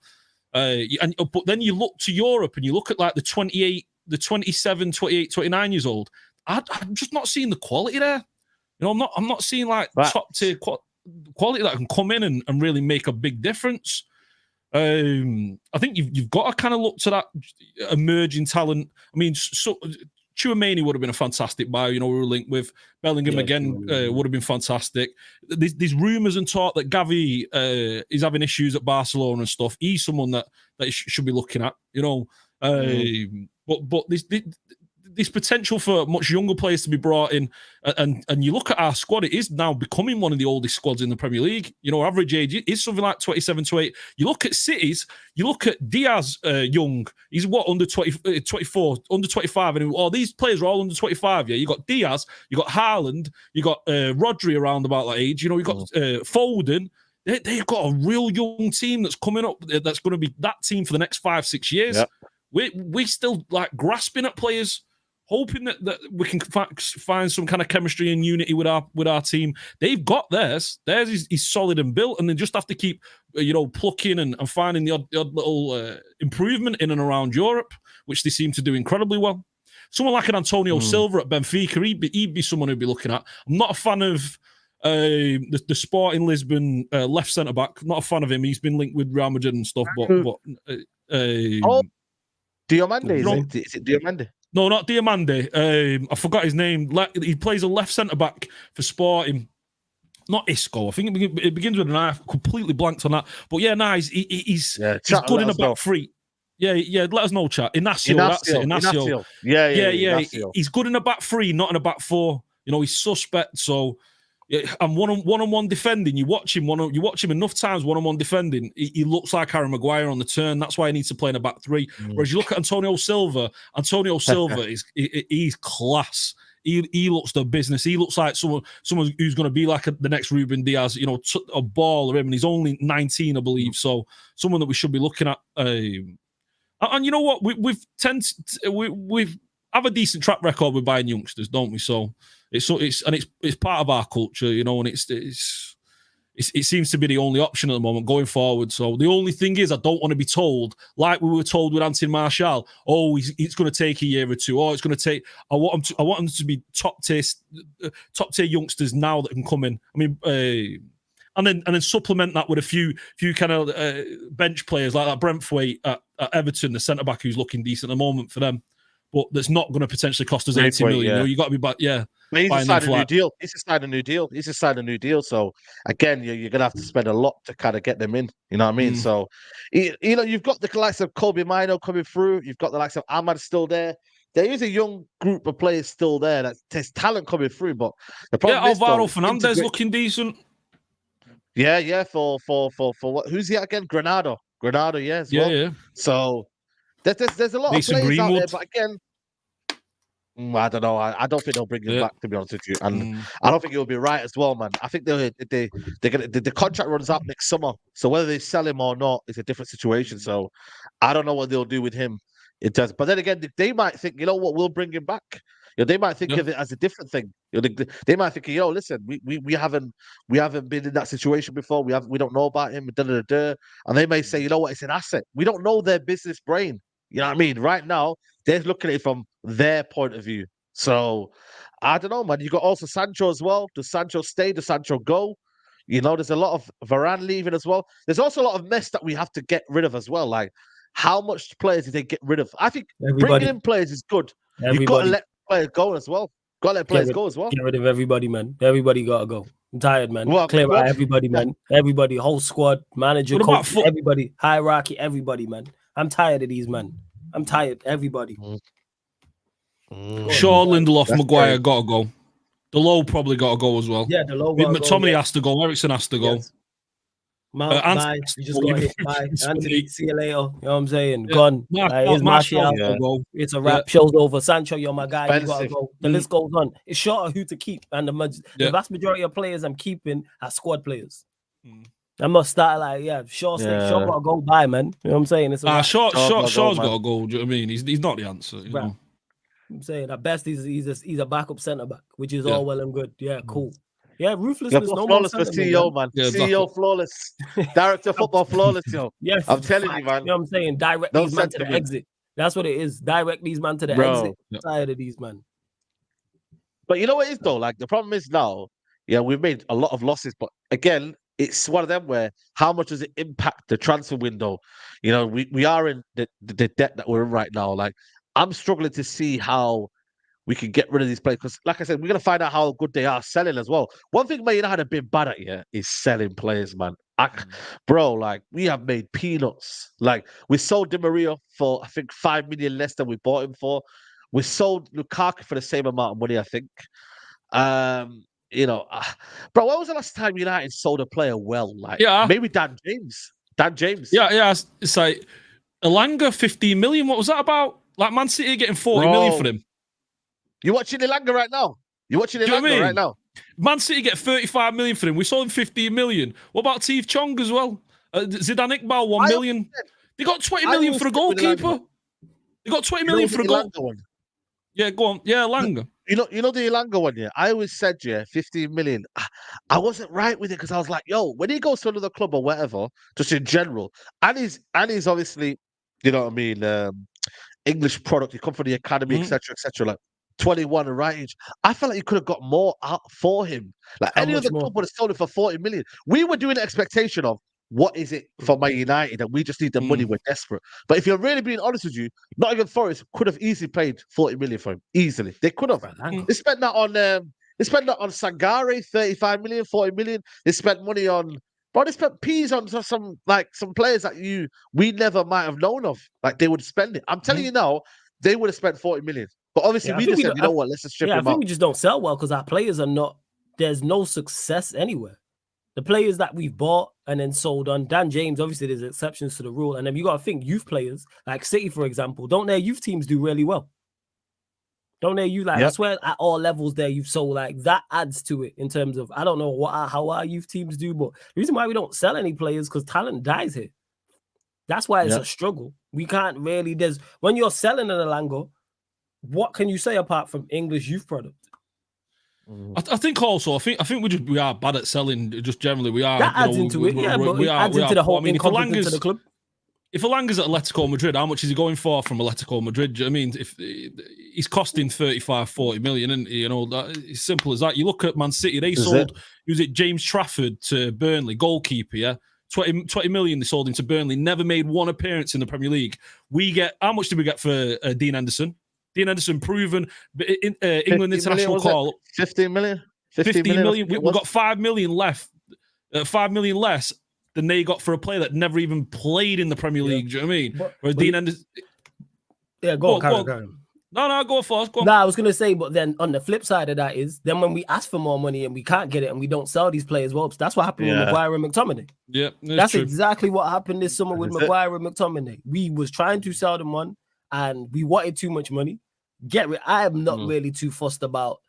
B: but then you look to Europe and you look at like the 28, the 27, 28, 29 years old. I'm just not seeing the quality there. You know, I'm not seeing like top tier quality that can come in and really make a big difference. I think you've got to kind of look to that emerging talent. I mean, Tchouaméni would have been a fantastic buy. You know, we were linked with Bellingham again. Would have been fantastic. These rumours and talk that Gavi is having issues at Barcelona and stuff. He's someone that should be looking at. You know, but this potential for much younger players to be brought in, and you look at our squad, it is now becoming one of the oldest squads in the Premier League. You know, average age is something like 27 to 8. You look at Cities, you look at Diaz young, he's what, under 20, 24, under 25, and all these players are all under 25, yeah? You got Diaz, you got Haaland, you got Rodri around about that age, you know, you got Foden. They've got a real young team that's coming up, that's going to be that team for the next 5-6 years. Yep. We're still like grasping at players, hoping that we can find some kind of chemistry and unity with our team. They've got theirs. Theirs is solid and built, and they just have to keep, plucking and finding the odd little improvement in and around Europe, which they seem to do incredibly well. Someone like an Antonio Silva at Benfica, he'd be someone who'd be looking at. I'm not a fan of the Sporting Lisbon left centre back. Not a fan of him. He's been linked with Real Madrid and stuff.
A: Diomande, is it Diomande?
B: No, not Diomande. I forgot his name. He plays a left centre back for Sporting. Not Isco. I think it begins with an I. Completely blanked on that. But yeah, he's good in a back three. Yeah. Let us know, chat. Inacio. That's it. Inacio. Yeah.
A: Inacio.
B: He's good in a back three, not in a back four. You know, he's suspect. So, and one-on-one defending. You watch him enough times one-on-one defending. He looks like Harry Maguire on the turn. That's why he needs to play in a back three. Whereas you look at Antonio Silva he's class. He looks the business. He looks like someone who's going to be like the next Ruben Diaz. You know, a baller him, and he's only 19, I believe. So someone that we should be looking at. And you know what? We have a decent track record with buying youngsters, don't we? So it's part of our culture, you know, and it seems to be the only option at the moment going forward. So the only thing is, I don't want to be told, like we were told with Anthony Martial, it's going to take a year or two, or it's going to take. I want them to be top tier youngsters now that can come in. I mean, and then supplement that with a few kind of bench players like that Brentford at Everton, the centre back who's looking decent at the moment for them, but that's not going to potentially cost us 80 million. You know, you got to be back, yeah.
A: But he's signed a new deal. He's signed a new deal. So again, you're going to have to spend a lot to kind of get them in. You know what I mean? So, you know, you've got the likes of Kobe Mino coming through. You've got the likes of Ahmad still there. There is a young group of players still there. There's talent coming through, but the problem is,
B: Alvaro Fernandez looking decent.
A: Yeah. For what? Who's he again? Granado, yeah, as well. Yeah. So there's a lot of players out there, but again, I don't know. I don't think they'll bring him back, to be honest with you, and I don't think he'll be right as well, man. I think the contract runs out next summer, so whether they sell him or not is a different situation. So I don't know what they'll do with him. It does, but then again, they might think, you know what, we'll bring him back. You know, they might think of it as a different thing. You know, they might think, listen, we haven't been in that situation before. We don't know about him. And they may say, you know what, it's an asset. We don't know their business brain. You know what I mean? Right now, they're looking at it from their point of view. So I don't know, man. You got also Sancho as well. Does Sancho stay? Does Sancho go? You know, there's a lot of Varane leaving as well. There's also a lot of mess that we have to get rid of as well. Like, how much players did they get rid of? I think bringing in players is good. You've got to let players go as well. Got to let players go as well.
C: Get rid of everybody, man. Everybody got to go. I'm tired, man.
A: Well,
C: Clear out everybody, man. Everybody, whole squad, manager, coach, everybody, hierarchy, everybody, man. I'm tired of these, man. I'm tired. Everybody.
B: Shaw, Lindelof, Maguire got to go. The low probably got to go as well.
C: Yeah, the low.
B: McTominay has to go. Ericsson has to go.
C: Yes. Mount, bye. You just got hit. Bye. Anthony, see you later. You know what I'm saying? Yeah. Gone. Here's Martial. It's a wrap. Show's over. Sancho, you're my guy. You gotta go. The list goes on. It's short of who to keep, and the vast majority of players I'm keeping are squad players. I must start Shaw gotta go. Bye, man. You know what I'm saying? It's
B: Shaw's gotta go. Do you know what I mean? He's not the answer. You know?
C: I'm saying at best he's a backup centre back, which is all well and good. Yeah, cool. Yeah, ruthlessness. No
A: flawless for CEO, man. Yeah, CEO flawless. Director of football flawless, yo.
C: Yes,
A: I'm telling you, man.
C: You know what I'm saying? Direct these men to the exit. That's what it is. Direct these men to the exit. I'm tired of these, man.
A: But you know what it is though? Like the problem is now, we've made a lot of losses, but again, it's one of them where how much does it impact the transfer window? You know, we are in the debt that we're in right now. Like I'm struggling to see how we can get rid of these players because, like I said, we're gonna find out how good they are selling as well. One thing Man United have been bad at is selling players, man. Bro, like we have made peanuts. Like we sold Di Maria for I think 5 million less than we bought him for. We sold Lukaku for the same amount of money, I think. Bro, when was the last time United sold a player well? Like maybe Dan James.
B: Yeah. It's like Elanga 15 million. What was that about? Like Man City getting 40 million for him.
A: You watching Elanga right now? Right now?
B: Man City get 35 million for him. We sold him 15 million. What about Steve Chong as well? Zidane Iqbal 1 million. They got 20 million for a goalkeeper. They got 20 million for a goalkeeper. Yeah, go on. Yeah, Elanga.
A: You know the Elanga one, I always said, 15 million. I wasn't right with it because I was like, when he goes to another club or whatever, just in general, and he's obviously, you know what I mean, English product. He come from the academy, etc., like 21 and right age. I felt like you could have got more out for him. Like any other club would have sold it for 40 million. We were doing the expectation of what is it for Man United, and we just need the money. We're desperate. But if you're really being honest with you, Nottingham Forest could have easily paid 40 million for him. Easily, they could have. They spent that on Sangare, 35 million, 40 million. They spent money on. But they spent peas on some players that we never might have known of. Like they would spend it. I'm telling you now, they would have spent 40 million. But obviously, we just said, you know what? Let's just strip them out.
C: I think we just don't sell well because our players are not. There's no success anywhere. The players that we've bought and then sold on, Dan James, obviously there's exceptions to the rule. And then you got to think youth players like City, for example. Don't their youth teams do really well? Don't they? I swear at all levels there you've sold like that adds to it in terms of I don't know how our youth teams do, but the reason why we don't sell any players because talent dies here. That's why it's a struggle. We can't really. When you're selling an Elanga, what can you say apart from English youth product?
B: I think also I think we are bad at selling. Just generally we are.
C: That adds into it. But it adds into the whole incompetence of the club.
B: If Elanga's at Atletico Madrid, how much is he going for from Atletico Madrid? Do you know what I mean? If he's costing 35, 40 million, and it's simple as that. You look at Man City, they sold James Trafford to Burnley, goalkeeper, 20 million they sold him to Burnley, never made one appearance in the Premier League. How much did we get for Dean Henderson? Dean Henderson proven England international call.
A: 15 million?
B: 15 million. We've got 5 million left. 5 million less than they got for a player that never even played in the Premier League. Do you know what I mean? But Dean Henderson.
C: Yeah, go on.
B: No, go first. Go on.
C: No, I was going to say, but then on the flip side of that is, then when we ask for more money and we can't get it and we don't sell these players, well, that's what happened with Maguire and McTominay.
B: Yeah,
C: that's exactly what happened this summer with Maguire and McTominay. We was trying to sell them on and we wanted too much money. I am not really too fussed about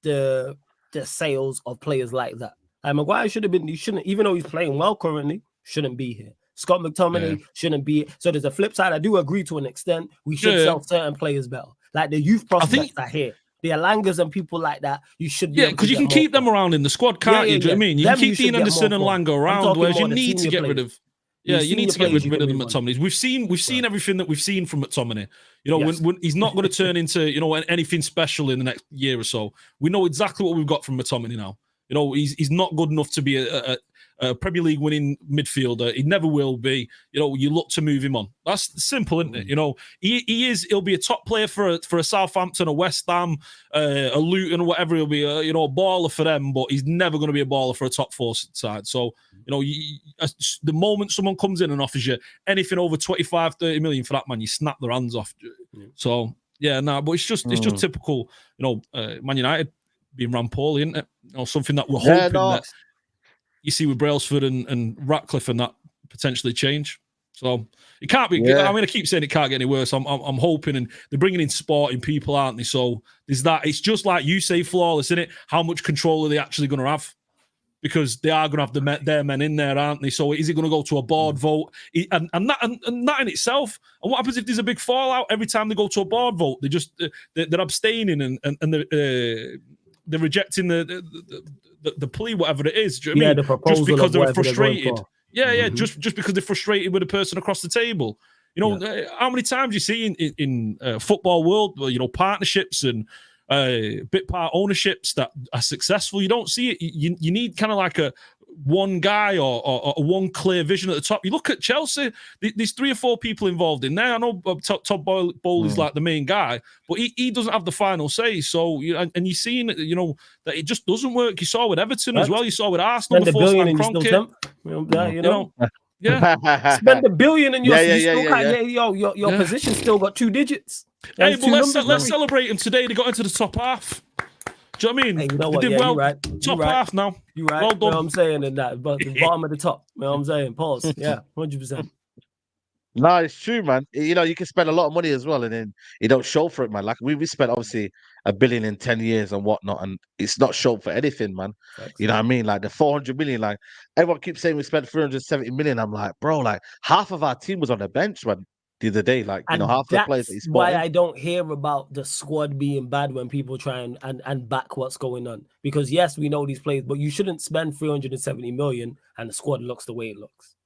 C: the sales of players like that. Maguire shouldn't, even though he's playing well currently, shouldn't be here. Scott McTominay shouldn't be. So there's a flip side. I do agree to an extent. We should sell certain players better. Like the youth prospects are here. The Alangas and people like that, you should be.
B: Yeah, because you can keep them around in the squad, can't you? Do you know what I mean? You can keep Dean Anderson and Langa around, whereas you need to get rid of. Yeah,
C: These
B: you need to
C: senior
B: get
C: players
B: rid of the
C: you can move on.
B: McTominays. We've seen everything that we've seen from McTominay. You know,
C: Yes.
B: when he's not going to turn into anything special in the next year or so. We know exactly what we've got from McTominay now. You know, he's not good enough to be a Premier League winning midfielder. He never will be. You know, you look to move him on. That's simple, isn't it? You know, he'll be a top player for a Southampton, a West Ham, a Luton, or whatever. He'll be a baller for them, but he's never going to be a baller for a top 4 side. So, you know, the moment someone comes in and offers you anything over 25, 30 million for that man, you snap their hands off.
C: Yeah.
B: So yeah, but it's just typical, Man United being ran poorly, isn't it? Something that we're hoping that you see with Brailsford and Ratcliffe and that potentially change. So it can't be. I mean, I keep saying it can't get any worse. I'm hoping, and they're bringing in sporting people, aren't they? So there's that. It's just like you say, flawless, isn't it? How much control are they actually going to have? Because they are going to have their men in there, aren't they? So is it going to go to a board vote? And that in itself. And what happens if there's a big fallout every time they go to a board vote? They're abstaining and they're rejecting the plea, whatever it is. Do you know what I mean?
C: The proposal
B: just because they're
C: frustrated.
B: Just because they're frustrated with the person across the table. You know, how many times you see in football world, partnerships and bit part ownerships that are successful. You don't see it. You need kind of like a one guy or one clear vision at the top. You look at Chelsea, there's 3 or 4 people involved in there. I know Todd Boehly is like the main guy, but he doesn't have the final say. So, and you're seeing, that it just doesn't work. You saw with Everton as well. You saw with Arsenal before Stan Kroenke. Yeah.
C: Spend $1 billion and your position still got 2 digits.
B: Hey, but let's celebrate them today. They got into the top half. Do you know what I mean?
C: Hey, you know what?
B: They did well.
C: Right.
B: Top half now.
C: You're right.
B: Well done.
C: You know what I'm saying? And that, but the bottom of the top. You know what I'm saying? Pause. Yeah, 100%.
A: No, it's true, man. You know, you can spend a lot of money as well, and then you don't show for it, man. Like we spent obviously $1 billion in 10 years and whatnot, and it's not shown for anything, man.
C: Thanks.
A: You know what I mean? Like the 400 million, like everyone keeps saying we spent 370 million. I'm like, bro, like half of our team was on the bench, man. The other day, like half the players.
C: That's why I don't hear about the squad being bad when people try and back what's going on. Because yes, we know these players, but you shouldn't spend 370 million and the squad looks the way it looks.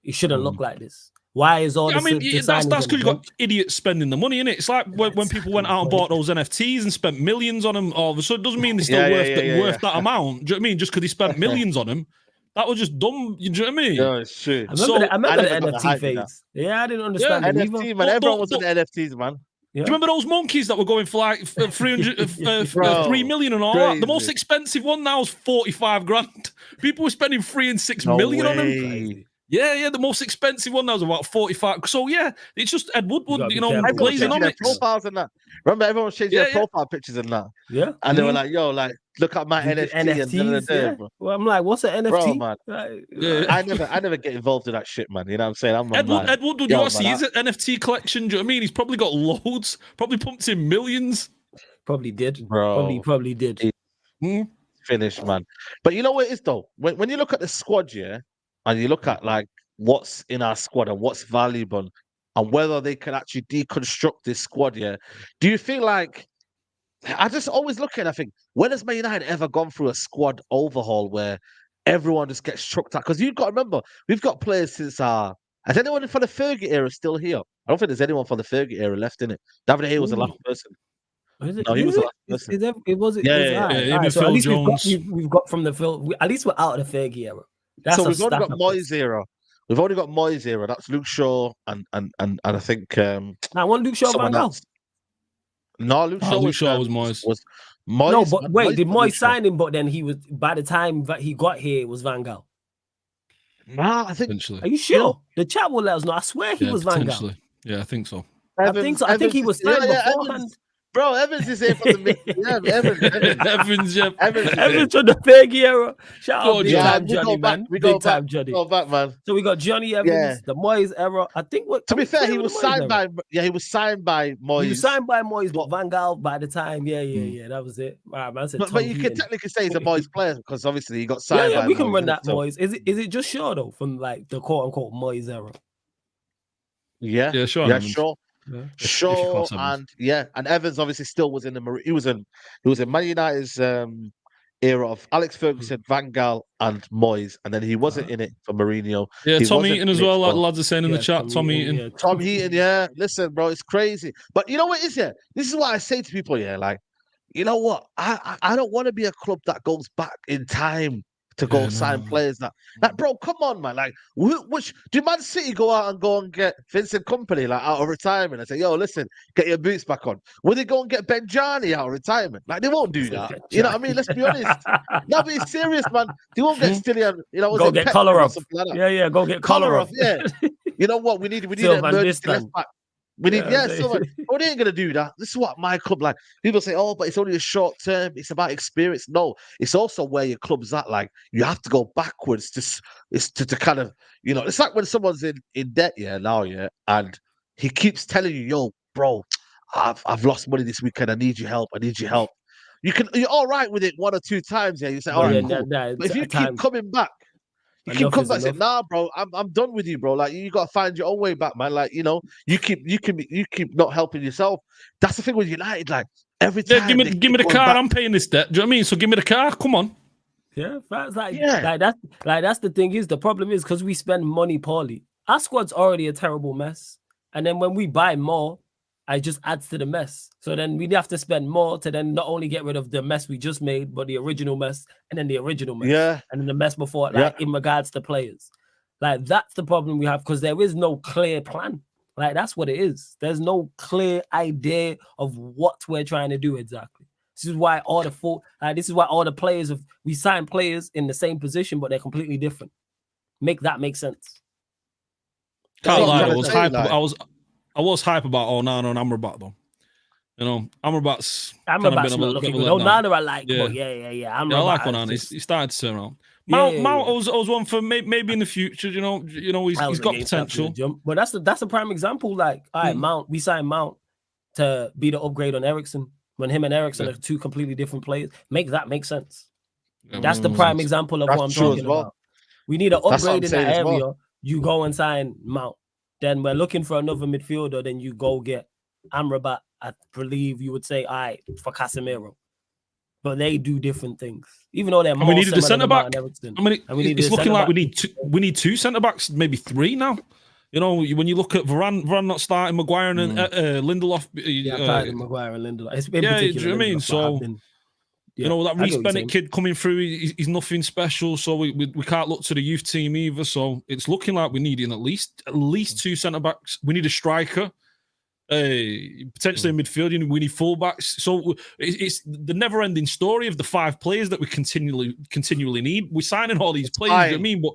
C: It shouldn't look like this. Why is all this?
B: That's because you've got idiots spending the money in it. It's like when people went out and bought those NFTs and spent millions on them. All of a sudden, it doesn't mean they're still worth that amount. Do you know what I mean? Just because they spent millions on them. That was just dumb. You know what I mean?
A: Yeah, it's true.
C: I remember the NFT phase. Yeah, I didn't understand it
A: NFT,
C: either.
A: man. Everyone was on the NFTs, man.
B: Yeah. Do you remember those monkeys that were going for like 3 million and all that? The most expensive one now is 45 grand. People were spending 3 and 6 million on them. Crazy. Yeah, the most expensive one now was about 45. So yeah, it's just Ed Woodward, glazing on it.
A: Profiles and that. Remember, everyone was changing their profile pictures and that.
C: Yeah,
A: and they were like, "Yo, like, look at my NFT."
C: Bro. Well, I'm like, "What's an NFT?"
A: Bro, man. I never get involved in that shit, man. You know what I'm saying?
B: Ed Woodward, you want to see his NFT collection? Do you know what I mean? He's probably got loads. Probably pumped in millions.
C: Probably did,
A: bro.
C: Probably did.
A: Finished, man. But you know what it is though? When you look at the squad, and you look at like what's in our squad and what's valuable and whether they can actually deconstruct this squad, do you feel like I just always look at it, I think, when has Man United ever gone through a squad overhaul where everyone just gets chucked out? Because you've got to remember, we've got players since has anyone from the Fergie era still here? I don't think there's anyone from the Fergie era left in it. David Hay was the last person.
C: No, he was the last person. It was. So at least we've got from the Phil. At least we're out of the Fergie era.
A: So we've only got Moyes era. We've only got Moyes era. That's Luke Shaw and I think
C: I want Luke Shaw Van Gaal.
A: No, Luke Shaw
B: was Moyes.
A: Was Moyes.
C: No, but wait, did Moyes sign him? But then he was by the time that he got here, it was Van Gaal.
A: Nah, I think.
C: Are you sure? The chat will let us know. I swear he was Van Gaal.
B: Yeah, I think so.
C: I think so. I think he was signed beforehand.
A: Bro, Evans is here for the mix.
B: Evans, yeah.
C: Evans from the Fergie era. Shout out
A: big
C: time Johnny, man. Big time Johnny.
A: Go back, man.
C: So we got Johnny Evans, the Moyes era. I think
A: to be fair, he was signed by Moyes.
C: He was signed by Moyes, but Van Gaal by the time. Yeah. That was it. All right, man.
A: But you can technically say he's a Moyes player because obviously he got signed by Moyes.
C: We can run that Moyes. Is it just sure though from like the quote unquote Moyes era?
A: Yeah, sure. Yeah, sure. Shaw and Evans obviously still was in the he was in Man United's era of Alex Ferguson, Van Gaal, and Moyes, and then he wasn't in it for Mourinho.
B: Yeah,
A: He
B: Tom
A: wasn't
B: Eaton
A: in
B: as
A: it
B: well. Like
A: for
B: lads are saying in the chat, Tom Eaton.
C: Yeah,
A: Tom Heaton. Yeah, listen, bro, it's crazy. But you know what is it? This is what I say to people. Yeah, like, you know what? I don't want to be a club that goes back in time to go sign players that, like, bro, come on, man. Like, which do Man City go out and get Vincent Kompany like out of retirement and say, yo, listen, get your boots back on? Will they go and get Benjani out of retirement? Like, they won't do that. You know what I mean? Let's be honest. No, but it's serious, man. They won't get Stillian. You know, was
C: go
A: it
C: get
A: Petri
C: collar
A: or
C: off.
A: something like that?
C: Yeah, go get collar off.
A: Yeah. You know what? We need an
C: Sylvan
A: emergency
C: Distan.
A: left back. We need, someone. Oh, they ain't gonna do that. This is what my club like. People say, oh, but it's only a short term. It's about experience. No, it's also where your club's at. Like, you have to go backwards to kind of, you know, it's like when someone's in debt, and he keeps telling you, yo, bro, I've lost money this weekend. I need your help. I need your help. You're all right with it 1 or 2 times. Yeah, you say, all right, cool. But if you keep coming back. You keep coming back and say, nah, bro, I'm done with you, bro. Like, you gotta find your own way back, man. Like, you know, you keep not helping yourself. That's the thing with United. Like, every time,
B: give me the car. I'm paying this debt. Do you know what I mean? So give me the car. Come on.
C: Yeah, that's that's the thing is the problem is because we spend money poorly. Our squad's already a terrible mess, and then when we buy more, it just adds to the mess. So then we'd have to spend more to then not only get rid of the mess we just made, but the original mess, and then the original mess, and then the mess before, like in regards to players. Like, that's the problem we have because there is no clear plan. Like, that's what it is. There's no clear idea of what we're trying to do exactly. This is why all the players we sign players in the same position, but they're completely different. Make sense.
B: Can't lie, I was hype about Onana and Amrabat though. You know, Amrabat's kind of been a little bit of a
C: Onana I like, but yeah.
B: I like Onana. He's starting to turn around. Mount I was one for maybe in the future. You know, he's got potential.
C: But that's a prime example. Like, all right, Mount, we signed Mount to be the upgrade on Eriksen when him and Eriksen are 2 completely different players. Make sense. That's the prime example of what I'm talking about. We need an upgrade in that area. Well. You go and sign Mount. Then we're looking for another midfielder. Then you go get Amrabat. I believe you would say, all right, for Casemiro. But they do different things. Even though they're more
B: we needed a centre back.
C: It's
B: looking like we need 2 centre backs, maybe 3 now. You know, when you look at Varane not starting, Maguire and Lindelof.
C: Maguire and Lindelof.
B: Do you know what I mean? So, you know, that Reece Bennett kid coming through, he's nothing special. So we can't look to the youth team either. So it's looking like we need at least 2 centre backs. We need a striker. Potentially in midfield, we need fullbacks. So it's the never-ending story of the 5 players that we continually need. We're signing all these players, you know what I mean? But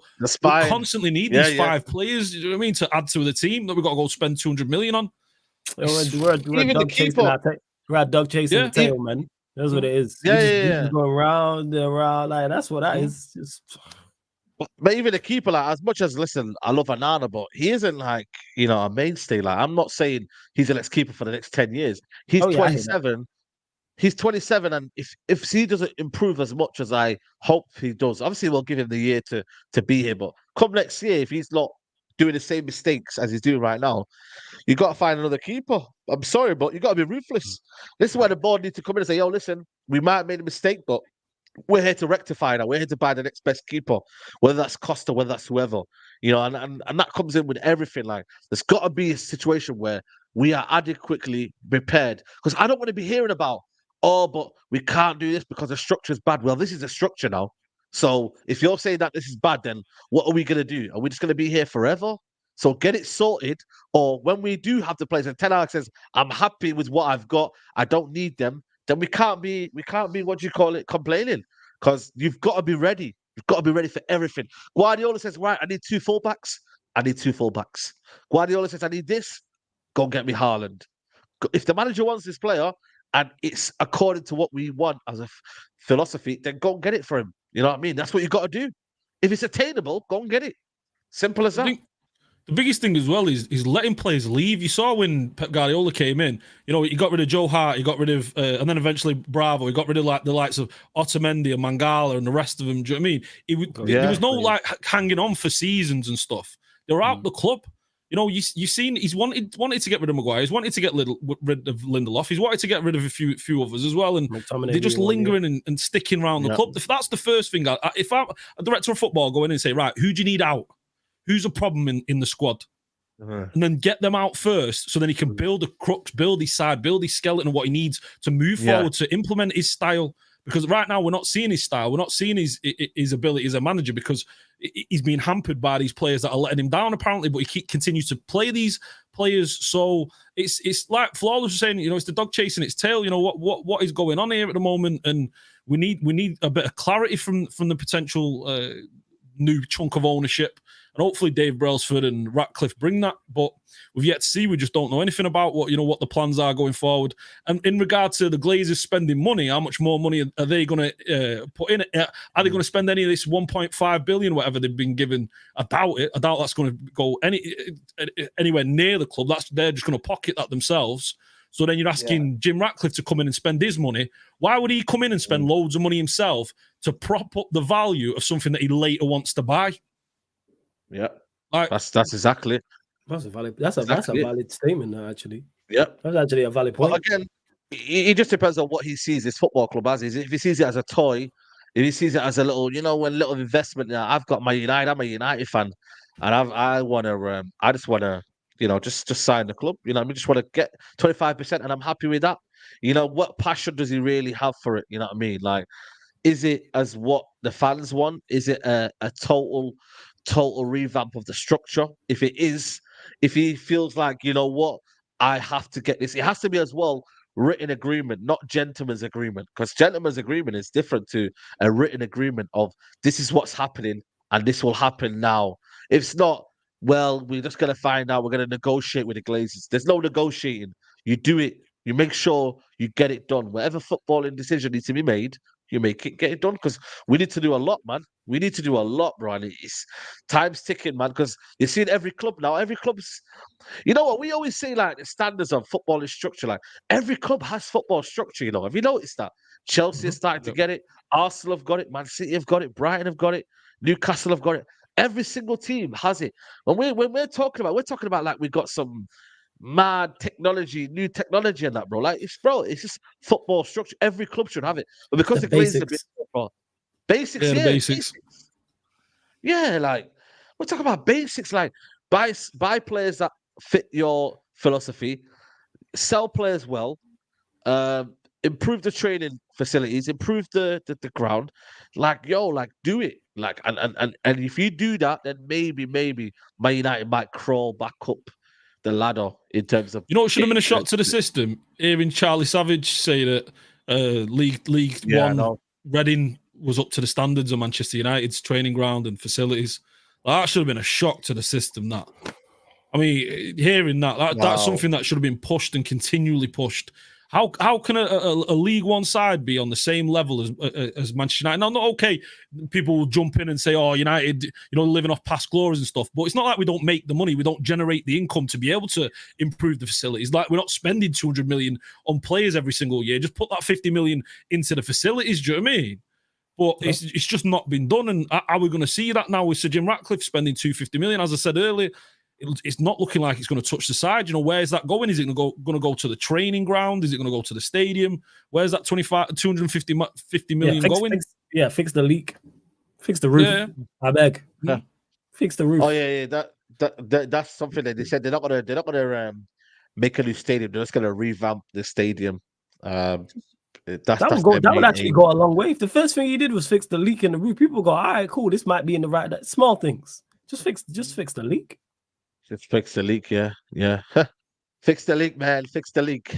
B: we constantly need these 5 players, you know what I mean, to add to the team that we've got to go spend 200 million on.
C: We're dog chasing the tail, man. That's what it is. Just going round and round. Like, that's what that is.
A: But even the keeper, like, as much as, listen, I love Onana, but he isn't like, you know, a mainstay. Like, I'm not saying he's the next keeper for the next 10 years. He's 27. He's 27, and if he doesn't improve as much as I hope he does, obviously we'll give him the year to be here. But come next year, if he's not doing the same mistakes as he's doing right now, you got to find another keeper. I'm sorry, but you got to be ruthless. This is where the board needs to come in and say, yo, listen, we might have made a mistake, but we're here to rectify that. We're here to buy the next best keeper, whether that's Costa, whether that's whoever, you know, and that comes in with everything. Like, there's got to be a situation where we are adequately prepared, because I don't want to be hearing about, oh, but we can't do this because the structure is bad. Well, this is a structure now. So if you're saying that this is bad, then what are we going to do? Are we just going to be here forever? So get it sorted. Or when we do have the players and Ten Hag says, I'm happy with what I've got, I don't need them, then we can't be what do you call it, complaining, because you've got to be ready. You've got to be ready for everything. Guardiola says, right, I need 2 fullbacks. I need 2 fullbacks. Guardiola says, I need this. Go get me Haaland. If the manager wants this player and it's according to what we want as a philosophy, then go and get it for him. You know what I mean? That's what you've got to do. If it's attainable, go and get it. Simple as that.
B: The biggest thing as well is letting players leave. You saw when Pep Guardiola came in, you know, he got rid of Joe Hart, he got rid of, and then eventually Bravo, he got rid of like the likes of Otamendi and Mangala and the rest of them. Do you know what I mean? There was no like hanging on for seasons and stuff. They were out the club. You know, you've seen he's wanted to get rid of Maguire. He's wanted to get rid of Lindelof. He's wanted to get rid of a few others as well. And
C: McTominay
B: they're just
C: being one,
B: lingering and sticking around the club. If that's the first thing, if I'm a director of football, go in and say, right, who do you need out? Who's a problem in the squad? And then get them out first, so then he can build a crux, build his side, build his skeleton of what he needs to move forward, to implement his style. Because right now we're not seeing his style, we're not seeing his ability as a manager, because he's being hampered by these players that are letting him down apparently. But he continues to play these players, so it's like Flawless was saying, you know, it's the dog chasing its tail. You know what is going on here at the moment, and we need a bit of clarity from the potential new chunk of ownership. And hopefully Dave Brailsford and Ratcliffe bring that, but we've yet to see. We just don't know anything about what the plans are going forward. And in regard to the Glazers spending money, how much more money are they going to put in it? Are they going to spend any of this 1.5 billion, whatever they've been given? I doubt it. I doubt that's going to go anywhere near the club. They're just going to pocket that themselves. So then you're asking Jim Ratcliffe to come in and spend his money. Why would he come in and spend loads of money himself to prop up the value of something that he later wants to buy?
A: Yeah, that's exactly it.
C: That's a valid statement, actually.
A: Yeah,
C: that's actually a valid point.
A: But again, it just depends on what he sees this football club as. If he sees it as a toy, if he sees it as a little, little investment. I've got my United. I'm a United fan, and I just want to, just sign the club. I just want to get 25%, and I'm happy with that. What passion does he really have for it? You know what I mean? Like, is it as what the fans want? Is it a total revamp of the structure? If it is, if he feels like, I have to get this, it has to be as well written agreement, not gentleman's agreement, because gentleman's agreement is different to a written agreement of this is what's happening and this will happen now. If it's not, well, we're just going to find out, we're going to negotiate with the Glazers. There's no negotiating. You do it, you make sure you get it done. Whatever footballing decision needs to be made, you get it done, because we need to do a lot, man. We need to do a lot, Brian. It's time's ticking, man, because you see in every club now, every club's, you know what, we always say, like, the standards of football is structure. Like, every club has football structure, have you noticed that? Chelsea is starting to get it. Arsenal have got it. Man City have got it. Brighton have got it. Newcastle have got it. Every single team has it. When we're talking about like we've got some mad technology, new technology and that, bro. Like, it's just football structure. Every club should have it. But because the Glazers are basics, basics. Yeah, like, we're talking about basics, like buy players that fit your philosophy, sell players well, improve the training facilities, improve the ground. Like, do it. Like, and if you do that, then maybe Man United might crawl back up the ladder in terms of.
B: It should have been a shock to the system. Hearing Charlie Savage say that League One Reading was up to the standards of Manchester United's training ground and facilities. That should have been a shock to the system. That, I mean, hearing that's something that should have been pushed and continually pushed. How can a League One side be on the same level as Manchester United? Now, not okay. People will jump in and say, "Oh, United, living off past glories and stuff." But it's not like we don't make the money. We don't generate the income to be able to improve the facilities. Like, we're not spending 200 million on players every single year. Just put that 50 million into the facilities. Do you know what I mean? But it's just not been done. And are we going to see that now with Sir Jim Ratcliffe spending 250 million? As I said earlier, it's not looking like it's going to touch the side. Where is that going? Is it going to go to the training ground? Is it going to go to the stadium? Where's that 250 million going?
C: Fix the leak. Fix the roof. Yeah. I beg. Yeah. Fix the roof.
A: Oh yeah. That's something that they said they're not gonna make a new stadium. They're just gonna revamp the stadium.
C: That would actually go a long way. If the first thing he did was fix the leak in the roof, people go, all right, cool, this might be in the right. Small things. Just fix the leak.
A: Just fix the leak, yeah. Fix the leak, man. Fix the leak.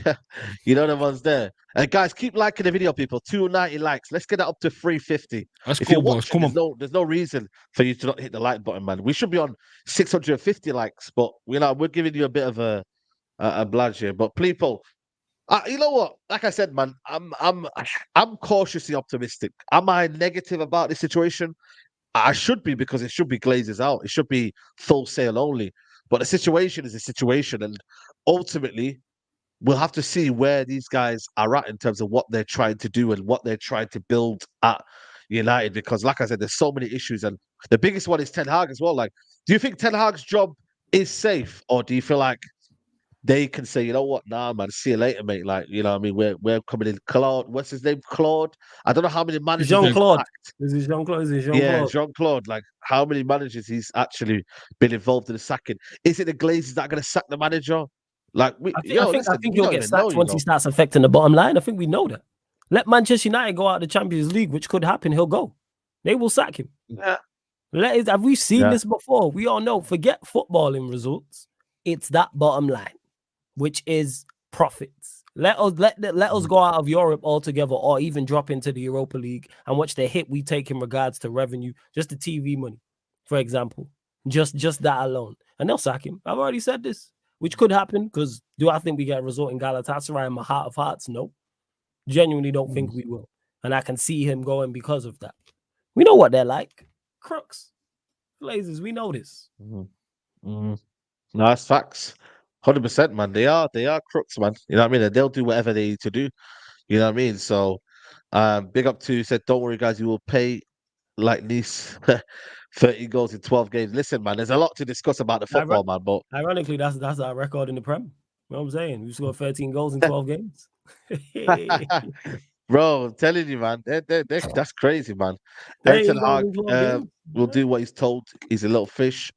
A: The one's there. And guys, keep liking the video, people. 290 likes. Let's get that up to 350.
B: That's cool, boys. Come on.
A: There's no reason for you to not hit the like button, man. We should be on 650 likes, but we're giving you a bit of a bludge here. But people, you know what? Like I said, man, I'm cautiously optimistic. Am I negative about this situation? I should be, because it should be Glazers out. It should be full sale only. But the situation is a situation, and ultimately, we'll have to see where these guys are at in terms of what they're trying to do and what they're trying to build at United. Because, like I said, there's so many issues, and the biggest one is Ten Hag as well. Like, do you think Ten Hag's job is safe, or do you feel like they can say, you know what, nah, man, see you later, mate. Like, you know what I mean? We're coming in. Claude, what's his name? Claude. I don't know how many managers he's
C: Jean-Claude.
A: sacked.
C: Is it Jean-Claude? Is it
A: Yeah,
C: Jean-Claude?
A: Jean-Claude. Like, how many managers he's actually been involved in the sacking? Is it the Glazers that are going to sack the manager? Like,
C: I
A: listen,
C: think
A: we
C: he'll
A: don't
C: get
A: even know,
C: sacked once he starts affecting the bottom line. I think we know that. Let Manchester United go out of the Champions League, which could happen. He'll go. They will sack him.
A: Yeah.
C: Have we seen
A: Yeah.
C: this before? We all know. Forget footballing results. It's that bottom line, which is profits. Let us go out of Europe altogether, or even drop into the Europa League and watch the hit we take in regards to revenue, just the TV money, for example. Just that alone, and they'll sack him. I've already said this, which could happen. Because do I think we get a result in Galatasaray in my heart of hearts? No, genuinely don't think we will, and I can see him going because of that. We know what they're like, crooks, Glazers. We know this.
A: No, that's facts. 100%, man. They are crooks, man. You know what I mean? And they'll do whatever they need to do. You know what I mean? So, big up to said, don't worry, guys. You will pay like Nice 30 goals in 12 games. Listen, man, there's a lot to discuss about the football, man. But
C: ironically, that's our record in the Prem. You know what I'm saying? We scored 13 goals in 12 games.
A: bro, I'm telling you, man, that's crazy, man.
C: 13
A: Ten
C: goals
A: Hag
C: in 12 games.
A: will do what he's told. He's a little fish.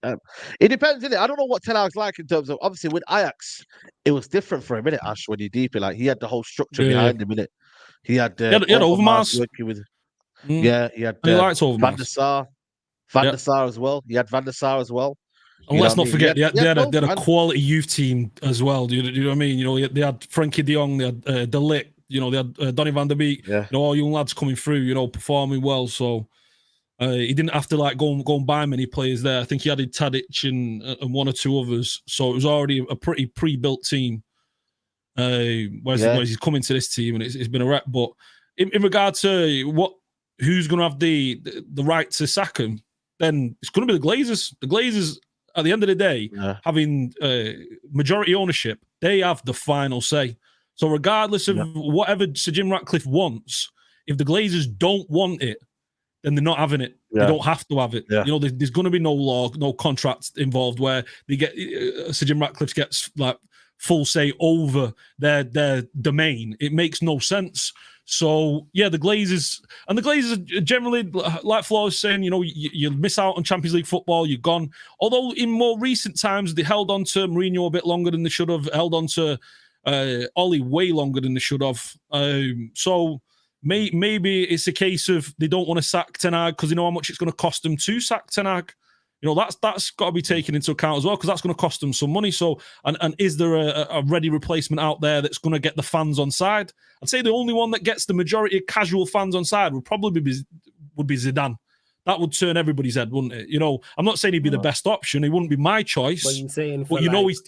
A: It depends, innit? I don't know what Ten Hag's like in terms of, obviously with Ajax, it was different for a minute, Ash, when you deep it. Like he had the whole structure behind him, innit? He had
B: He had
A: Overmars
B: Overmars.
A: working with.
B: Mm.
A: Yeah, he had
B: And he likes
A: Van der
B: Overmars.
A: Sar. Van der Sar as well. He had Van der Sar as well.
B: And
A: You
B: let's
A: know
B: not
A: what I mean?
B: forget,
A: He
B: they had
A: both,
B: a
A: man.
B: quality youth team as well. Do you know what I mean? You know, they had Frankie de Jong, they had De Ligt, you know, they had Donny van der Beek,
A: Yeah.
B: you know, all young lads coming through, you know, performing well. So he didn't have to like go and buy many players there. I think he added Tadic and one or two others. So it was already a pretty pre-built team. Whereas he's coming to this team, and it's been a wreck. But in regard to who's going to have the right to sack him, then it's going to be the Glazers. The Glazers, at the end of the day, having majority ownership, they have the final say. So regardless of whatever Sir Jim Ratcliffe wants, if the Glazers don't want it, then they're not having it. They don't have to have it. You know, there's going to be no law, no contract involved where they get Sir Jim Ratcliffe gets like full say over their domain. It makes no sense. So yeah, the Glazers generally, like Flo was saying, you know, you miss out on Champions League football, you're gone. Although in more recent times they held on to Mourinho a bit longer than they should have, held on to Ollie way longer than they should have. So maybe it's a case of they don't want to sack Ten Hag because they know how much it's going to cost them to sack Ten Hag. You know, that's got to be taken into account as well, because that's going to cost them some money. So, and is there a ready replacement out there that's going to get the fans on side? I'd say the only one that gets the majority of casual fans on side would probably be Zidane. That would turn everybody's head, wouldn't it? You know, I'm not saying he'd be the best option. He wouldn't be my choice. But you know, he's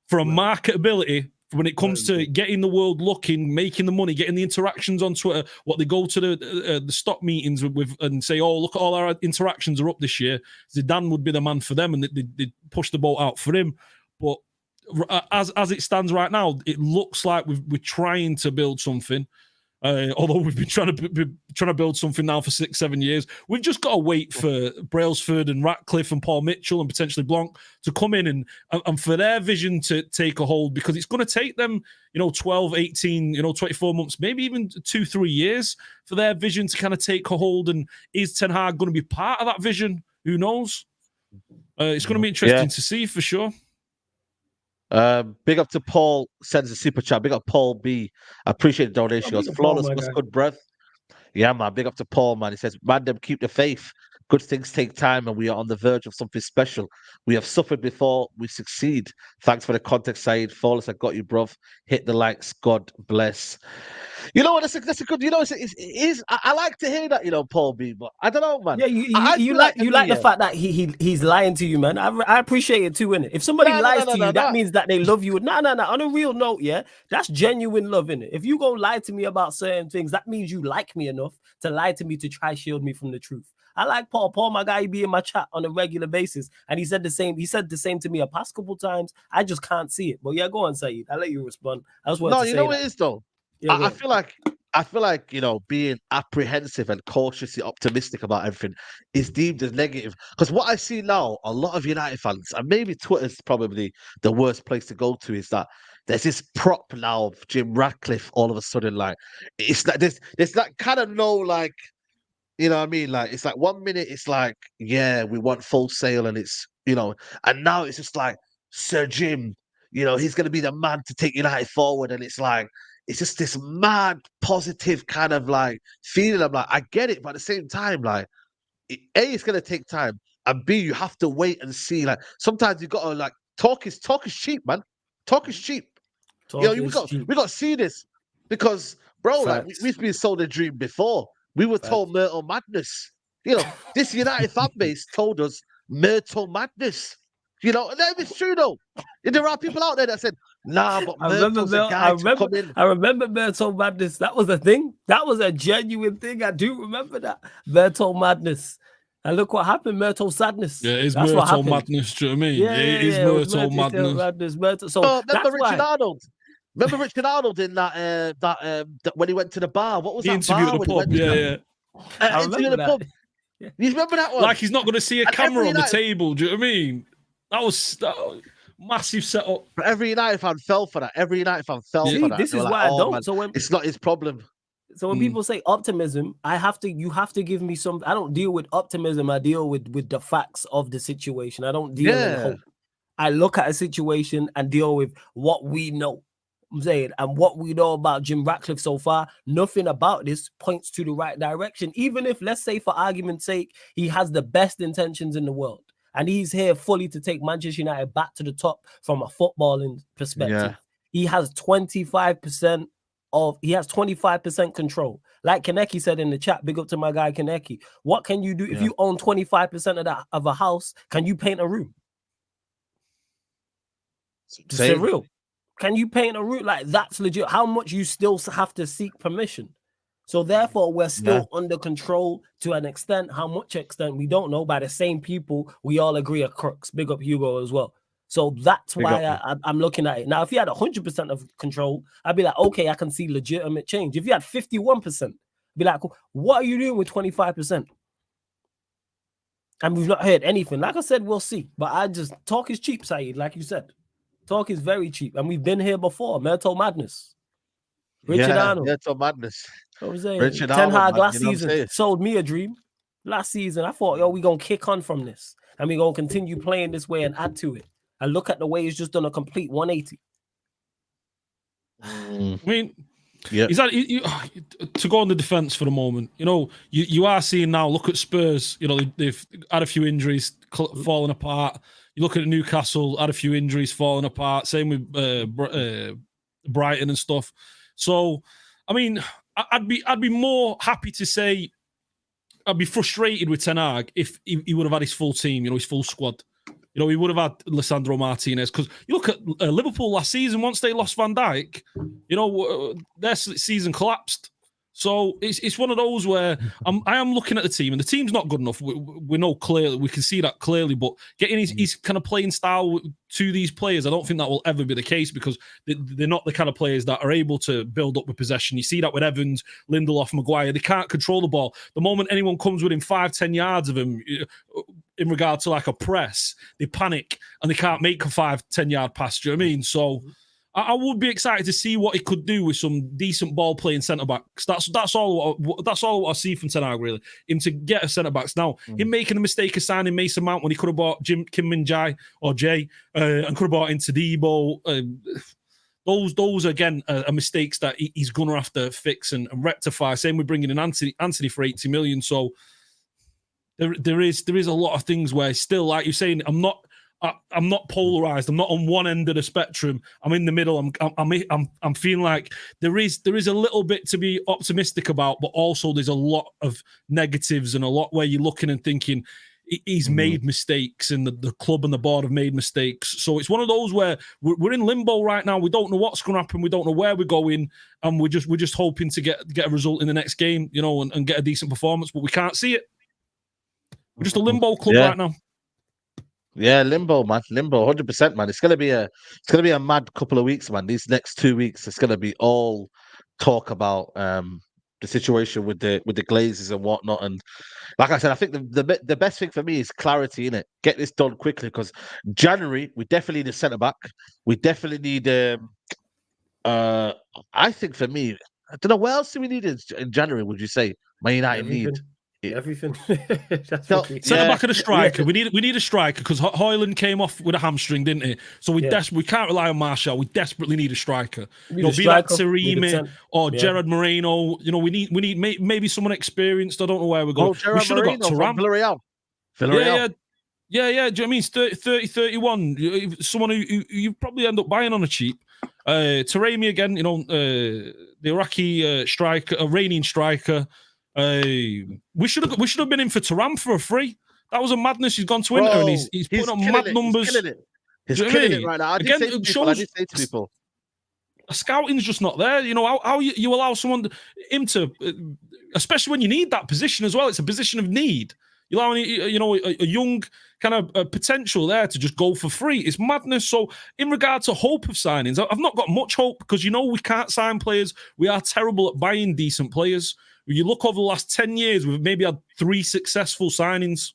B: for a marketability, when it comes to getting the world looking, making the money, getting the interactions on Twitter, what they go to the stock meetings with and say, oh, look, all our interactions are up this year. Zidane would be the man for them, and they push the boat out for him. But as it stands right now, it looks like we're trying to build something. Although we've been trying to build something now for 6-7 years, we've just got to wait for Brailsford and Ratcliffe and Paul Mitchell and potentially Blanc to come in and for their vision to take a hold, because it's going to take them, you know, 12, 18, 24 months, maybe even 2-3 years for their vision to kind of take a hold. And is Ten Hag going to be part of that vision? Who knows? It's going to be interesting to see for sure.
A: Big up to Paul, sends a super chat. Big up Paul B. I appreciate the donation. He goes, flawless, what's good, breath? Yeah, man. Big up to Paul, man. He says, man, them keep the faith. Good things take time, and we are on the verge of something special. We have suffered before we succeed. Thanks for the context, Saeed. Flawless, I got you, bruv. Hit the likes. God bless. You know what? That's a good. You know, it is. I like to hear that. You know, Paul B. But I don't know, man.
C: Yeah, you like the fact that he's lying to you, man. I appreciate it too, innit? If somebody lies to you, that means that they love you. No. On a real note, yeah, that's genuine love, innit? If you go lie to me about certain things, that means you like me enough to lie to me to try shield me from the truth. I like Paul. Paul, my guy, he be in my chat on a regular basis, and he said the same. He said the same to me a past couple times. I just can't see it. But yeah, go on, Saeed. I'll let you respond. I just want to say
A: you know what it is though. I feel like I feel like, being apprehensive and cautiously optimistic about everything is deemed as negative. Because what I see now, a lot of United fans, and maybe Twitter's probably the worst place to go to, is that there's this prop now of Jim Ratcliffe all of a sudden. Like, it's like there's that kind of no, like, you know what I mean? Like, it's like 1 minute it's like, yeah, we want full sale, and it's, and now it's just like, Sir Jim, he's going to be the man to take United forward. And it's like, it's just this mad, positive kind of like feeling. I'm like, I get it, but at the same time, like, A, it's going to take time, and B, you have to wait and see. Like, sometimes you got to, like, talk is cheap, man. Talk is cheap.
C: Talk
A: We
C: is
A: got
C: cheap.
A: we got to see this because, bro, like,
C: Facts.
A: we've been sold a dream before. We were told Myrtle Madness. This United fan base told us Myrtle Madness. And it's true though. There are people out there that said, "Nah, but Myrtle's a guy to come in."
C: I remember Myrtle Madness. That was a thing. That was a genuine thing. I do remember that. Myrtle Madness. And look what happened, Myrtle Sadness.
B: Yeah, it's
C: That's what
B: Myrtle
C: happened.
B: Madness, do you know what I mean?
C: Yeah,
B: It is
C: it was
B: Myrtle Madness.
C: Myrtle. So
A: remember
C: that's
A: Richard
C: why.
A: Arnold? Remember Richard Arnold in that when he went to the bar? What was
B: The
A: that
B: interview
A: bar
B: at the
A: when he
B: pub,
A: went
B: yeah.
C: I
A: interview
C: remember
A: at the pub?
C: Yeah.
A: You remember that one?
B: Like he's not going to see a
A: And
B: camera
A: every
B: on the
A: United-
B: table, do you know what I mean? That was massive setup.
A: But every United fan fell for that. Every United fan fell
C: See,
A: for that.
C: this
A: They
C: is
A: were
C: why I
A: "Oh,
C: don't.
A: man,
C: So when
A: it's not his problem."
C: people say optimism, you have to give me some. I don't deal with optimism. I deal with the facts of the situation. I don't deal in hope. I look at a situation and deal with what we know. I'm saying, and what we know about Jim Ratcliffe so far, nothing about this points to the right direction. Even if, let's say, for argument's sake, he has the best intentions in the world, and he's here fully to take Manchester United back to the top from a footballing perspective.
A: Yeah.
C: He has 25% control. Like Kaneki said in the chat, big up to my guy Kaneki. What can you do if you own 25% of a house? Can you paint a room? It's real. Can you paint a room? Like, that's legit. How much you still have to seek permission? So therefore, we're still under control to an extent. How much extent we don't know. By the same people we all agree are crooks. Big up Hugo as well. So that's why I'm looking at it. Now, if you had 100% of control, I'd be like, okay, I can see legitimate change. If you had 51%, be like, what are you doing with 25%? And we've not heard anything. Like I said, we'll see. But talk is cheap, Saeed, like you said. Talk is very cheap. And we've been here before. Myrtle Madness. Richard Arnold.
A: Myrtle Madness.
C: What was saying?
A: Richard
C: Ten
A: Arnold,
C: Hag
A: man,
C: last season sold me a dream. Last season, I thought, we're going to kick on from this. And we're going to continue playing this way and add to it. And look at the way he's just done a complete 180.
B: I mean, is that to go on the defense for a moment? You are seeing now. Look at Spurs. They've had a few injuries, falling apart. You look at Newcastle, had a few injuries, falling apart. Same with Brighton and stuff. So, I mean, I'd be more happy to say I'd be frustrated with Ten Hag if he would have had his full team, his full squad. He would have had Lisandro Martinez, because you look at Liverpool last season. Once they lost Van Dijk, their season collapsed. So it's one of those where I am looking at the team, and the team's not good enough. We know clearly, we can see that clearly. But getting his kind of playing style to these players, I don't think that will ever be the case, because they're not the kind of players that are able to build up with possession. You see that with Evans, Lindelof, Maguire. They can't control the ball. The moment anyone comes within 5-10 yards of him, in regard to like a press, they panic and they can't make a 5-10 yard pass. Do you know what I mean? So I would be excited to see what he could do with some decent ball playing centre backs. That's all what I see from Ten Hag, really. Him to get a centre backs. Now, him making the mistake of signing Mason Mount when he could have bought Kim Min-jae or Jay and could have bought into Debo. Those again are mistakes that he's going to have to fix and rectify. Same with bringing in Anthony for 80 million. So there is a lot of things where still, like you're saying, I'm not polarized. I'm not on one end of the spectrum. I'm in the middle. I'm feeling like there is a little bit to be optimistic about, but also there's a lot of negatives and a lot where you're looking and thinking he's made mistakes and the club and the board have made mistakes. So it's one of those where we're in limbo right now. We don't know what's going to happen. We don't know where we're going, and we're just hoping to get a result in the next game, and get a decent performance, but we can't see it. We're just a limbo club right now.
A: Yeah, limbo, man. Limbo, 100%, man. It's gonna be a mad couple of weeks, man. These next 2 weeks, it's gonna be all talk about the situation with the Glazers and whatnot. And like I said, I think the best thing for me is clarity in it. Get this done quickly because January we definitely need a centre back. We definitely need. I think for me, I don't know what else do we need in January. Would you say Man United need?
C: Everything. That's
A: So,
C: what we
B: Centre back and a striker.
C: Yeah.
B: We need a striker because Hoyland came off with a hamstring, didn't he? So we can't rely on Martial. We desperately need a striker.
C: We
B: You know,
C: need a
B: be that
C: striker, we need a
B: Taremi
C: 10.
B: or
C: Yeah.
B: Gerard Moreno. You know, we need maybe someone experienced. I don't know where we're going.
A: Oh,
B: We
A: Gerard
B: should have got
A: Moreno from
B: Thuram.
A: Villarreal.
B: Yeah. Do you know what I mean? 30, 31. Someone who you probably end up buying on a cheap. Taremi again, you know, the Iraqi striker, a reigning striker. We should have been in for Thuram for a free. That was a madness. He's gone to Inter and he's putting up mad numbers.
A: He's killing it right now. I did say to people.
B: Scouting's just not there. You know, how you allow him to, especially when you need that position as well. It's a position of need. You allow a young kind of potential there to just go for free. It's madness. So in regard to hope of signings, I've not got much hope because, you know, we can't sign players. We are terrible at buying decent players. When you look over the last 10 years, we've maybe had 3 successful signings.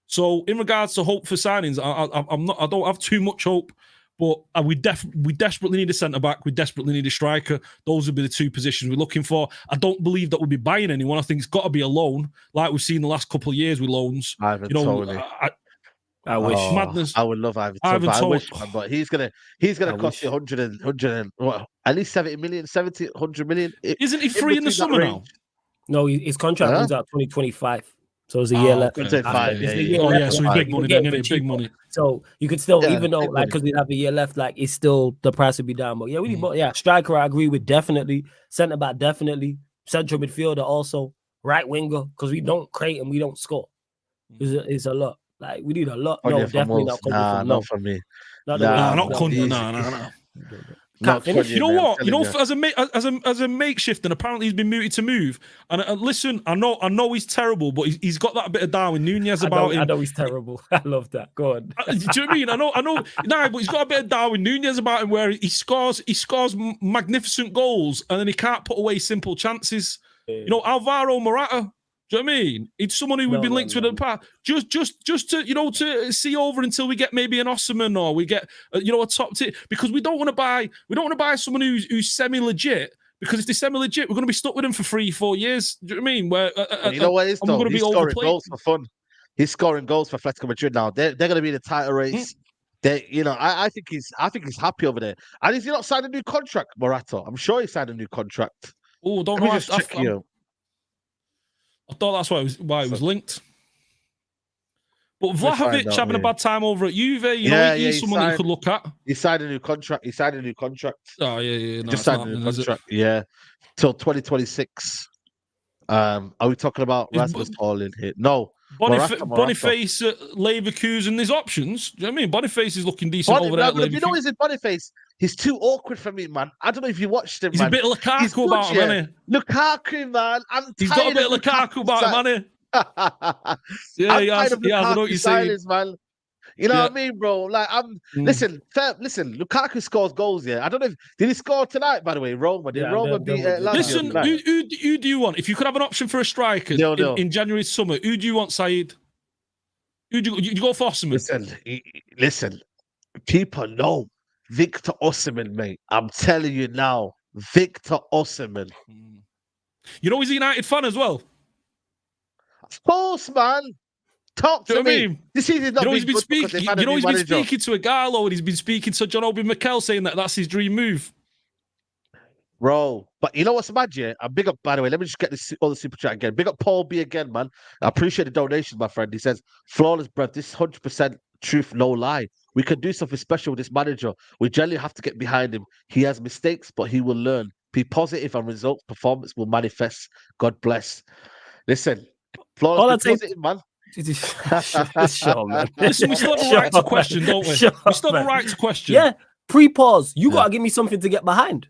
B: So in regards to hope for signings, I don't have too much hope. But we desperately need a centre-back. We desperately need a striker. Those would be the 2 positions we're looking for. I don't believe that we'll be buying anyone. I think it's got to be a loan, like we've seen the last couple of years with loans.
A: Ivan Toney.
C: I wish.
B: Madness.
A: I would love Ivan Toney. I wish, but he's gonna cost you 100 at least 70 million, 70, 100 million.
B: Isn't he free in the summer now?
C: No, his contract runs out 2025. So it's a year left.
B: Okay. So big money then, big money.
C: So you could still, even though, like, because we have a year left, like, it's still, the price would be down. But yeah, we need, striker, I agree with, definitely. Centre back, definitely. Central midfielder also. Right winger, because we don't create and we don't score. It's a lot. Like, we need a lot. No, definitely not.
A: Not for me.
B: Not Cunha. No. You know what? You know, as a makeshift, and apparently he's been mooted to move. And listen, I know he's terrible, but he's got that bit of Darwin Nunez about him.
C: I know he's terrible. I love that. Go on.
B: Do you know what I mean? I know. No, but he's got a bit of Darwin Nunez about him, where he scores magnificent goals, and then he can't put away simple chances. You know, Alvaro Morata. Do you know what I mean? It's someone who we've been linked with in the past. Just to, you know, to see over until we get maybe an Osimhen or we get a top tier, because we don't want to buy someone who's semi-legit, because if they're semi-legit, we're going to be stuck with them for 3-4 years. Do you know what I mean? Where
A: you know what it is though? He's scoring goals for fun. He's scoring goals for Atletico Madrid now. They're going to be in the title race. I think he's happy over there. And is he not signed a new contract, Morata? I'm sure he signed a new contract.
B: Oh, don't know. I thought that's why it was linked. But Vlahovic having a bad time over at Juve, he's someone that you could look at.
A: He signed a new contract.
B: Oh, yeah. No,
A: just signed a new contract. Yeah. Till 2026. Are we talking about Rasmus Haaland here? No.
B: Boniface at Leverkusen, there's options. Do you know what I mean? Boniface is looking decent over there.
A: You know, is it Boniface? He's too awkward for me, man. I don't know if you watched him,
B: He's a bit of Lukaku about him, isn't
A: he? Lukaku, man.
B: He's got a bit of Lukaku about him, hasn't he? Yeah, he has. I know what you're saying,
A: man. You know what I mean, bro? Like, listen, Lukaku scores goals, yeah. I don't know did he score tonight, by the way, Roma? Did Roma beat Lazio?
B: Listen, who do you want? If you could have an option for a striker in January summer, who do you want, Saeed? Who do you go for Osimhen?
A: Listen, people know Victor Osimhen, mate. I'm telling you now, Victor Osimhen.
B: You know he's a United fan as well.
A: Of course, man. Talk to me. I mean? This season's not
B: he's been speaking. He's been speaking to a Gallo, and he's been speaking to John Obi Mikel, saying that's his dream move.
A: Bro, but you know what's mad, yeah? And big up, by the way, let me just get this other super chat again. Big up Paul B again, man. I appreciate the donation, my friend. He says, flawless breath, this 100% truth, no lie. We can do something special with this manager. We generally have to get behind him. He has mistakes, but he will learn. Be positive and results. Performance will manifest. God bless. Listen, flawless, be positive, man.
C: Sure, man.
B: Listen, we still have a right to question, don't we? We still have a right to question.
C: Yeah, pre-pause. You got to give me something to get behind.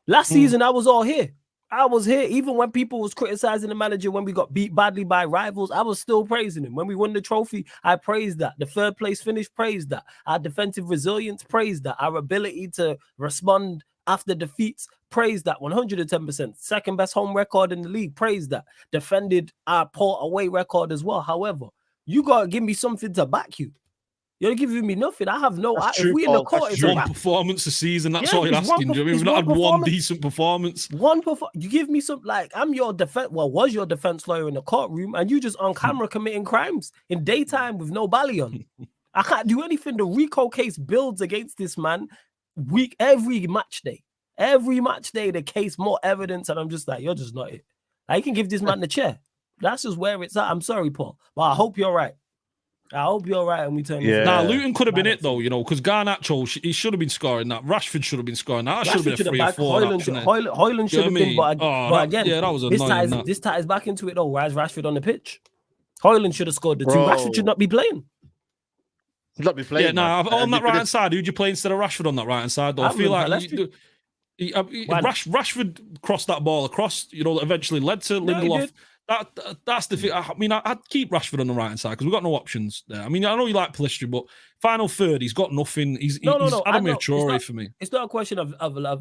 C: Last season, I was all here. I was here. Even when people was criticizing the manager when we got beat badly by rivals, I was still praising him. When we won the trophy, I praised that. The 3rd place finish, praised that. Our defensive resilience, praised that. Our ability to respond after defeats, praised that 110%. Second best home record in the league, praised that. Defended our poor away record as well. However, you gotta give me something to back you. You're giving me nothing. I have no.
A: That's
C: if
A: true,
C: we in the
A: Paul.
C: court,
A: That's
C: it's
A: true.
C: a
B: One
C: wrap.
B: performance a season. That's
C: Yeah,
B: all you're
C: it's one
B: asking. Do you know what I mean?
C: it's
B: We've not
C: one
B: had one
C: performance.
B: decent performance.
C: You give me some, like, I'm your defense. Well, was your defense lawyer in the courtroom, and you just on camera committing crimes in daytime with no bally on. I can't do anything. The RICO case builds against this man every match day. Every match day, the case more evidence, and I'm just like, you're just not it. I can give this man the chair. That's just where it's at. I'm sorry, Paul, but I hope you're right. I hope you're right, and we turn.
A: Yeah.
B: Nah, Luton could have been it though, you know, because Garnacho, he should have been scoring that. Rashford should have been scoring that. That should have been a 3 or 4.
C: Hoyland should have been, but again,
B: yeah, that was annoying.
C: This ties back into it though. Why is Rashford on the pitch? Hoyland should have scored the 2. Rashford should not be playing.
A: Not be playing.
B: Yeah, on that right hand side, who'd you play instead of Rashford on that right hand side? Though I feel like Rashford crossed that ball across, you know, that eventually led to Lindelof. That's the thing. I mean, I'd keep Rashford on the right hand side because we've got no options there. I mean, I know you like Pellistri, but final third, he's got nothing. He's Adam Traore for me.
C: It's not a question of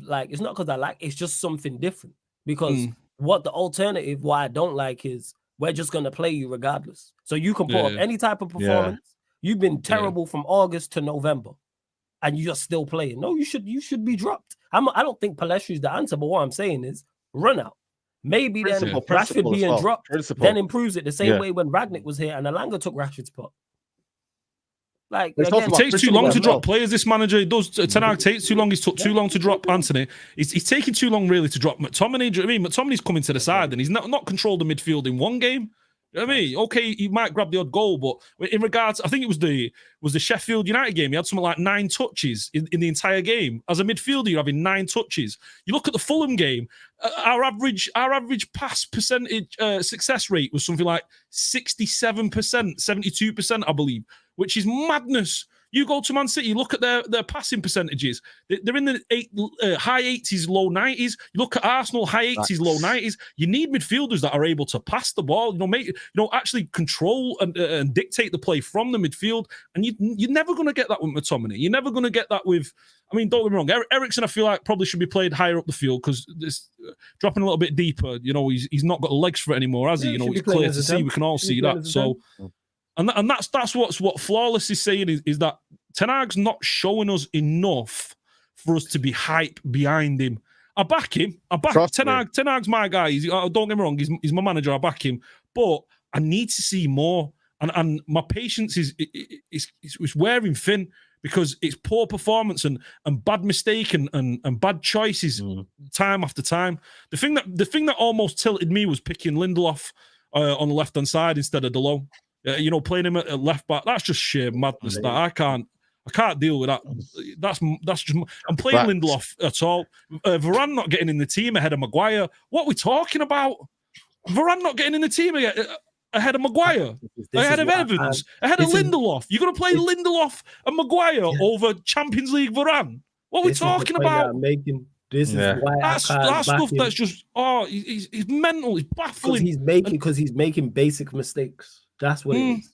C: like, it's not because I like. It's just something different. Because what the alternative, why I don't like, is we're just gonna play you regardless. So you can put up any type of performance. Yeah. You've been terrible from August to November, and you're still playing. No, you should be dropped. I don't think Pellistri is the answer, but what I'm saying is run out. Maybe then Rashford being dropped then improves it the same way when Ragnick was here and Alanga took Rashford's spot. Like,
B: again, it takes too long to drop players. This manager does. Ten Hag takes too long. He's took too long to drop Anthony. He's taking too long really to drop McTominay. Do you know what I mean? McTominay's coming to the side and he's not controlled the midfield in one game. You know what I mean? Okay, he might grab the odd goal, but in regards, I think it was the Sheffield United game. He had something like 9 touches in the entire game. As a midfielder, you're having 9 touches. You look at the Fulham game. Our average pass percentage success rate was something like 67%, 72%, I believe, which is madness. You go to Man City, look at their passing percentages. They're in the high 80s, low 90s. You look at Arsenal, high 80s, low 90s. You need midfielders that are able to pass the ball, actually control and dictate the play from the midfield. And you're never going to get that with McTominay. You're never going to get that with, I mean, don't get me wrong. Eriksen, I feel like probably should be played higher up the field because this dropping a little bit deeper. You know, he's not got the legs for it anymore, has he? You know, it's clear to see. We can all see that. So. And that's what Flawless is saying is that Ten Hag's not showing us enough for us to be hype behind him. I back him. Ten Hag's my guy. Don't get me wrong. He's my manager. I back him. But I need to see more. And my patience is wearing thin because it's poor performance and bad mistake and bad choices time after time. The thing that almost tilted me was picking Lindelof on the left hand side instead of Delo. Playing him at left back, that's just sheer madness. That I can't deal with that. That's just. I'm playing Lindelof at all. Varane not getting in the team ahead of Maguire. What are we talking about? Varane not getting in the team ahead of Maguire, ahead of Evans, ahead of Lindelof. You're going to play Lindelof and Maguire over Champions League Varane? What are we talking about?
C: This is why
B: that's stuff that's just he's mental. He's baffling.
C: Because he's making basic mistakes. That's what it is.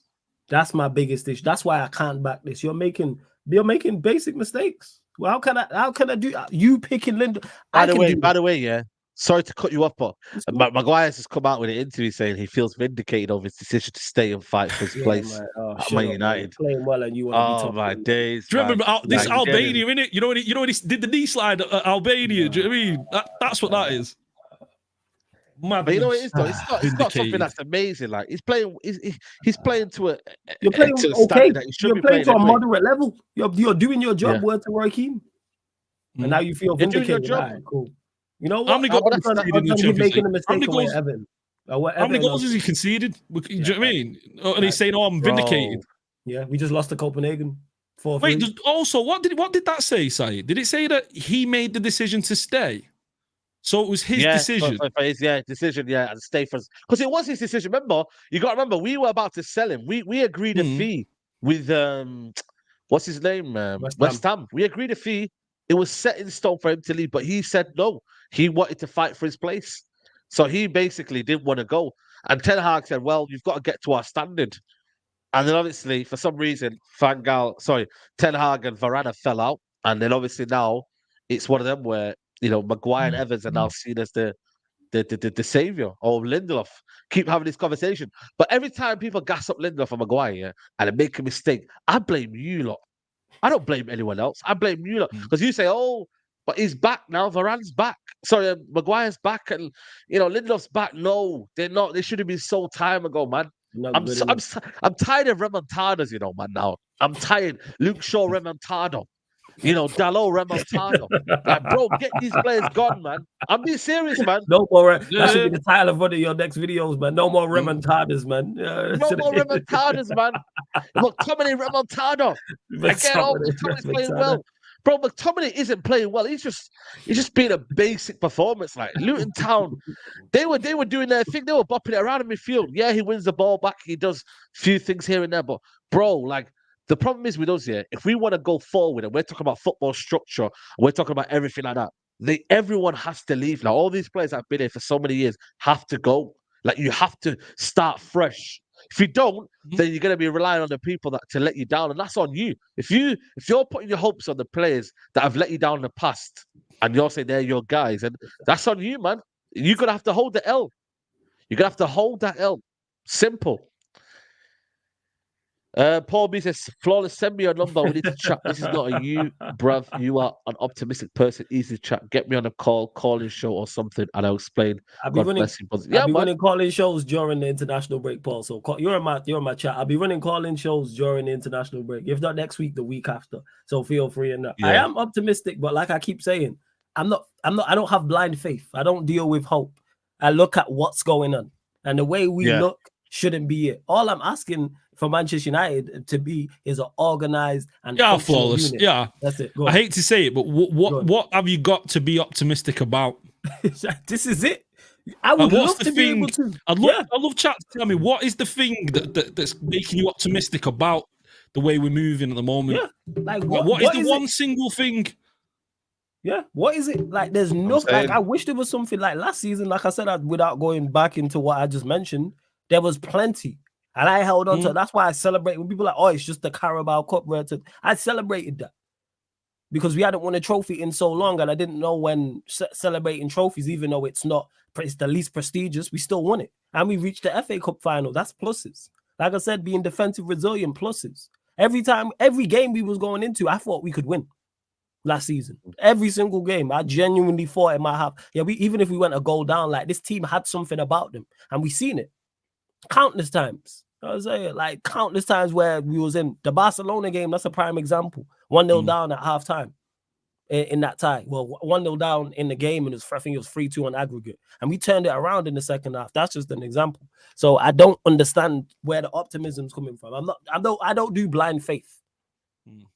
C: That's my biggest issue. That's why I can't back this. You're making basic mistakes. Well, how can I do you picking Linda?
A: By the way, yeah. Sorry to cut you up, but Maguire's has come out with an interview saying he feels vindicated of his decision to stay and fight for his place at Man United.
C: Playing well, and you want to be
A: my days!
B: Do you remember this Albania? Innit? You know when he did the knee slide at Albania. Do you know what I mean? That's what that is.
A: But you know what it is though? It's not something that's amazing. Like he's playing to a
C: you're playing okay. You're playing to a moderate level. You're doing your job. Word to Roy Keane, and now you feel vindicated. Right, cool. You know what?
B: How many goals
C: How
B: many goals has he conceded? Do you know what I mean? And he's saying, "Oh, I'm vindicated."
C: Yeah, we just lost to Copenhagen. 4-3.
B: Wait, also, what did that say, Saeed? Did it say that he made the decision to stay? So it was his decision.
A: Decision, and stay for us. Because it was his decision. Remember, you got to remember, we were about to sell him. We agreed a fee with what's his name? West Ham. We agreed a fee. It was set in stone for him to leave, but he said no. He wanted to fight for his place. So he basically didn't want to go. And Ten Hag said, well, you've got to get to our standard. And then obviously, for some reason, Ten Hag and Varane fell out. And then obviously now, it's one of them where Maguire and Evans are now seen as the savior, or Lindelof. Keep having this conversation. But every time people gas up Lindelof and Maguire, yeah, and they make a mistake, I blame you lot. I don't blame anyone else. I blame you lot. Because you say, oh, but he's back now. Varane's back. Sorry, Maguire's back, and Lindelof's back. No, they're not. They should have been so time ago, man. I'm tired of remontadas, man. Now I'm tired. Luke Shaw remontado. Dalot remontado. Like, bro, get these players gone, man. I'm being serious, man.
C: No more. That should be the title of one of your next videos, man. No more remontadas, man.
A: No more remontadas, man. McTominay remontado. Again, McTominay's playing well. Bro, McTominay isn't playing well. He's just being a basic performance. Like Luton Town, they were doing their thing. They were bopping it around in midfield. Yeah, he wins the ball back. He does a few things here and there. But bro, like, the problem is with us here, if we want to go forward and we're talking about football structure, we're talking about everything like that, everyone has to leave. Now, all these players that have been here for so many years have to go. Like, you have to start fresh. If you don't, then you're going to be relying on the people to let you down, and that's on you. If you're putting your hopes on the players that have let you down in the past, and you're saying they're your guys, and that's on you, man. You're going to have to hold the L. You're going to have to hold that L. Simple. Paul B says, Flawless, send me your number. We need to chat. This is not a you, bruv. You are an optimistic person. Easy to chat. Get me on a calling show or something, and I'll explain.
C: I'll be running calling shows during the international break, Paul. So you're in my chat. I'll be running calling shows during the international break. If not next week, the week after. So feel free and that. Yeah. I am optimistic, but like I keep saying, I don't have blind faith. I don't deal with hope. I look at what's going on, and the way we look shouldn't be it. All I'm asking for Manchester United to be is an organized and
B: flawless
C: unit.
B: Yeah,
C: that's it.
B: I hate to say it, but what have you got to be optimistic about?
C: This is it. I would love to be able to.
B: I'd love chat to tell me what is the thing that's making you optimistic about the way we're moving at the moment.
C: Yeah, like
B: what is the one single thing?
C: Yeah, what is it? Like, there's nothing. Like, I wish there was something like last season. Like I said, without going back into what I just mentioned, there was plenty. And I held on to it. That's why I celebrate when people are like, oh, it's just the Carabao Cup. I celebrated that because we hadn't won a trophy in so long. And I didn't know when celebrating trophies, even though it's the least prestigious, we still won it. And we reached the FA Cup final. That's pluses. Like I said, being defensive resilient, pluses. Every game we was going into, I thought we could win last season. Every single game, I genuinely thought it might have. Yeah, even if we went a goal down, like, this team had something about them. And we seen it countless times. I was saying, like, countless times where we was in the Barcelona game. That's a prime example. 1-0 down at halftime in that tie. Well, 1-0 down in the game, and I think it was 3-2 on aggregate, and we turned it around in the second half. That's just an example. So I don't understand where the optimism's coming from. I don't do blind faith.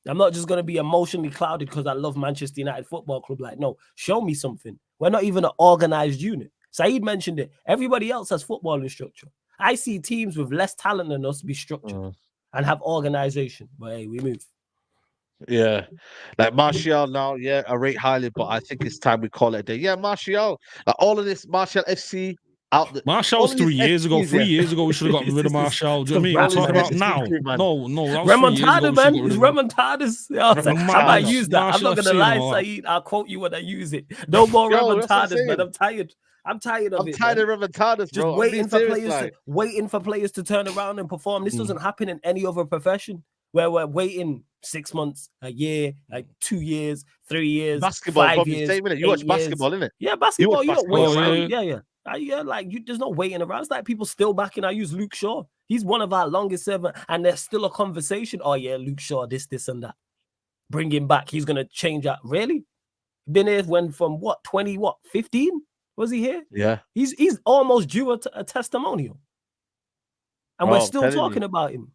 C: I'm not just going to be emotionally clouded because I love Manchester United Football Club. Like, no, show me something. We're not even an organized unit. Saeed mentioned it. Everybody else has footballing structure. I see teams with less talent than us be structured and have organization. But hey, we move.
A: Yeah. Like Martial now, I rate highly, but I think it's time we call it a day. Yeah, Martial. Like, all of this Martial FC out the
B: Martial's 3 years ago. 3 years ago, we should have gotten rid of Martial. Do you know what I mean? We're talking about now. No, that was
C: Remontada, man. It's remontadas. I might use that. I'm not gonna lie, Saeed. I'll quote you when I use it. No more remontadas, man. I'm tired. I'm tired of it.
A: I'm tired of remontadas, bro.
C: Just waiting for players to turn around and perform. This doesn't happen in any other profession where we're waiting 6 months, a year, like 2 years, 3 years,
A: basketball,
C: 5 years.
A: You watch basketball, innit?
C: Yeah, basketball. You don't wait around. Yeah. Like, there's no waiting around. It's like people still backing. I use Luke Shaw. He's one of our longest servant, and there's still a conversation. Oh yeah, Luke Shaw, this and that. Bring him back. He's gonna change that. Really? Been here from 15? Was he here?
A: Yeah.
C: He's almost due a testimonial. And we're still talking about him.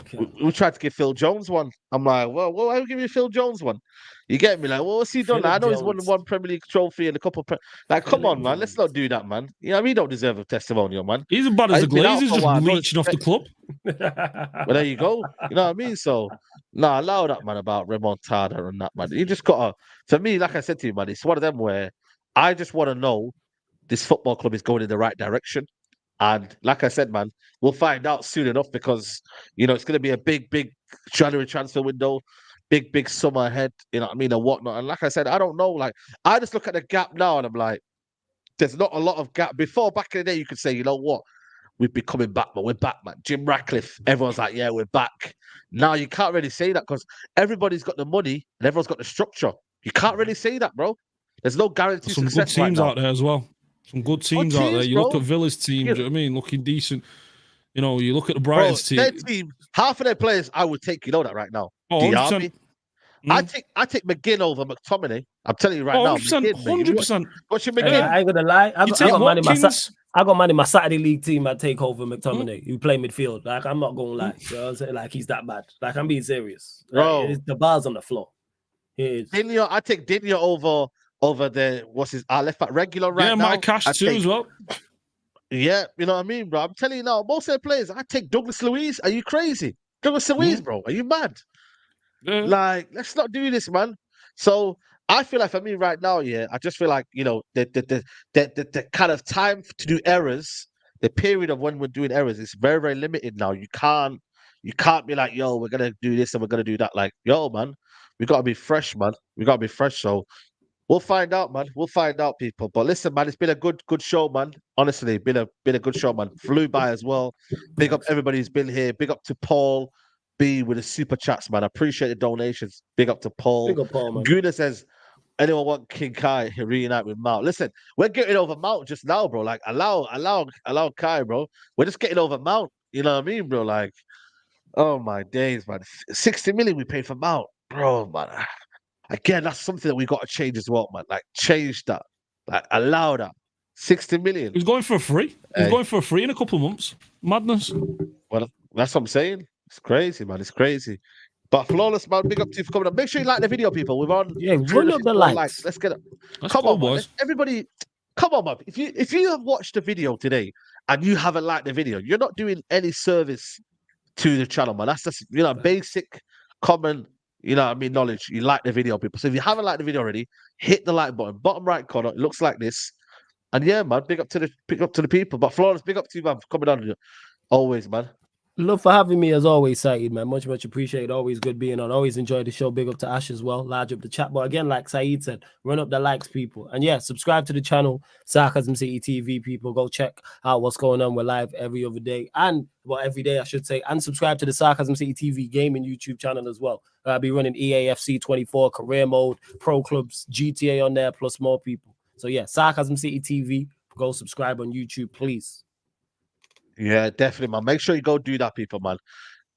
A: Okay. We tried to give Phil Jones one. I'm like, well, why are we giving Phil Jones one? You get me? Like, well, what's he done? I know he's won one Premier League trophy and a couple. Like, come on, man. Let's not do that, man. You know what I mean? He don't deserve a testimonial, man.
B: He's as bad as the Glazers, just reaching off the club.
A: Well, there you go. You know what I mean? So, allow that, man, about remontada and that, man. You just got to, for me, like I said to you, man, it's one of them where I just want to know this football club is going in the right direction. And like I said, man, we'll find out soon enough because, it's going to be a big January transfer window. big summer ahead, you know what I mean, and whatnot. And like I said, I don't know. Like, I just look at the gap now and I'm like, there's not a lot of gap. Before, back in the day, you could say, you know what? We'd be coming back, but we're back, man. Jim Ratcliffe, everyone's like, yeah, we're back. Now you can't really say that because everybody's got the money and everyone's got the structure. You can't really say that, bro. There's no guarantee
B: Some good
A: success right
B: teams
A: now.
B: out there as well. Some good teams out there.
A: teams,
B: You look
A: bro.
B: at Villa's team,
A: You
B: do you know what I mean? Looking decent. You know, you look at the
A: Bro,
B: Brighton's
A: their
B: team.
A: team, half of their players, I would take, you know that right now.
B: Oh, 100%.
A: Diaby. I take McGinn over McTominay. I'm telling you right
B: Oh,
A: now,
B: 100%.
A: McGinn, mate. If you
B: 100%.
A: watch your
C: Hey,
A: McGinn.
C: I ain't gonna lie. I
B: You
C: got
B: take
C: man in my
B: Watkins.
C: I got man in my Saturday league team. I take over McTominay. You play midfield. Like, I'm not gonna lie. You know what I'm saying? Like, he's that bad. Like, I'm being serious. Like,
A: Bro.
C: the bar's on the floor.
A: I take Digne over the our left back regular right now.
B: Mike Cash too as well.
A: Yeah, you know what I mean, bro. I'm telling you now, most of the players, I take Douglas Luiz. Are you crazy? Douglas Luiz, bro. Are you mad?
B: Yeah.
A: Like, let's not do this, man. So I feel like for me right now, yeah, I just feel like, you know, the kind of time to do errors, the period of when we're doing errors is very, very limited now. You can't be like, yo, we're gonna do this and we're gonna do that. Like, yo, man, we gotta be fresh, man. We gotta be fresh. So we'll find out, man. We'll find out, people. But listen, man, it's been a good show, man. Honestly, been a good show, man. Flew by as well. Big up everybody who's been here. Big up to Paul B with the super chats, man. I appreciate the donations. Big up to Paul.
C: Big up Paul, man.
A: Guna says, anyone want King Kai reunite with Mount? Listen, we're getting over Mount just now, bro. Like, allow Kai, bro. We're just getting over Mount. You know what I mean, bro? Like, oh my days, man. 60 million we paid for Mount, bro, man. Again, that's something that we got to change as well, man. Like, change that. Like, allow that. 60 million.
B: He's going for free. He's going for free in a couple of months. Madness.
A: Well, that's what I'm saying. It's crazy, man. It's crazy. But Flawless, man, big up to you for coming up. Make sure you like the video, people. We're on.
C: Run up the likes.
A: Let's get it.
B: Let's
A: come
B: go,
A: on,
B: boys.
A: man. Everybody, come on, man. If you have watched the video today and you haven't liked the video, you're not doing any service to the channel, man. That's just, you know, basic, common, you know what I mean, knowledge. You like the video, people. So if you haven't liked the video already, hit the like button. Bottom right corner, it looks like this. And yeah, man, big up to the people. But Flawless, big up to you, man, for coming on. Always, man.
C: Love for having me as always, Saeed, man. Much appreciated. Always good being on. Always enjoy the show. Big up to Ash as well. Large up the chat. But again, like Saeed said, run up the likes, people. And yeah, subscribe to the channel, Sarcasm City TV, people. Go check out what's going on. We're live every other day. Every day, I should say. And subscribe to the Sarcasm City TV gaming YouTube channel as well. I'll be running EAFC 24, career mode, pro clubs, GTA on there, plus more people. So yeah, Sarcasm City TV. Go subscribe on YouTube, please.
A: Yeah, definitely, man. Make sure you go do that, people, man.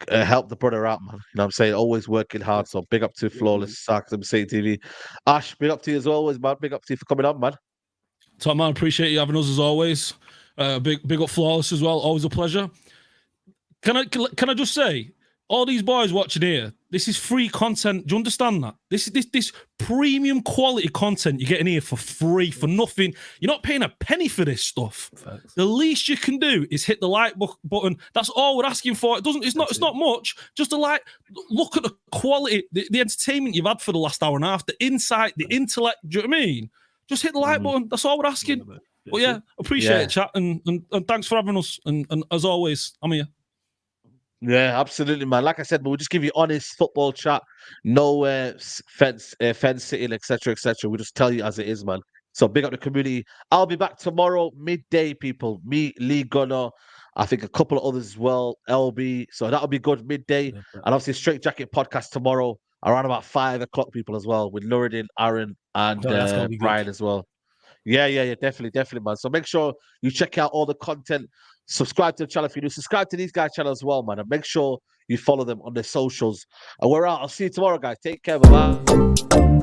A: Help the brother out, man. You know what I'm saying? Always working hard. So big up to Flawless, Sarcasm City TV. Ash, big up to you as always, man. Big up to you for coming on, man.
B: Top man, appreciate you having us as always. Big up Flawless as well. Always a pleasure. Can I just say, all these boys watching here, this is free content. Do you understand that? This premium quality content you're getting here for free, for nothing. You're not paying a penny for this stuff. Thanks. The least you can do is hit the like button. That's all we're asking for. It's not much. Just a like. Look at the quality, the entertainment you've had for the last hour and a half, the insight, the intellect. Do you know what I mean? Just hit the like button. That's all we're asking. But yeah, appreciate it, chat, and thanks for having us. And as always, I'm here.
A: Yeah, absolutely, man. Like I said, we'll just give you honest football chat, no fence sitting, etc., etc. We'll just tell you as it is, man. So big up the community. I'll be back tomorrow midday, people. Me, Lee Gunner, I think a couple of others as well, LB. So that'll be good midday. Yeah, and obviously Straight Jacket podcast tomorrow around about 5 o'clock, people, as well, with Nuruddin, Aaron, and Brian as well. Yeah, definitely, man. So make sure you check out all the content. Subscribe to the channel if you do. Subscribe to these guys' channel as well, man. And make sure you follow them on their socials. And we're out. I'll see you tomorrow, guys. Take care. Bye-bye.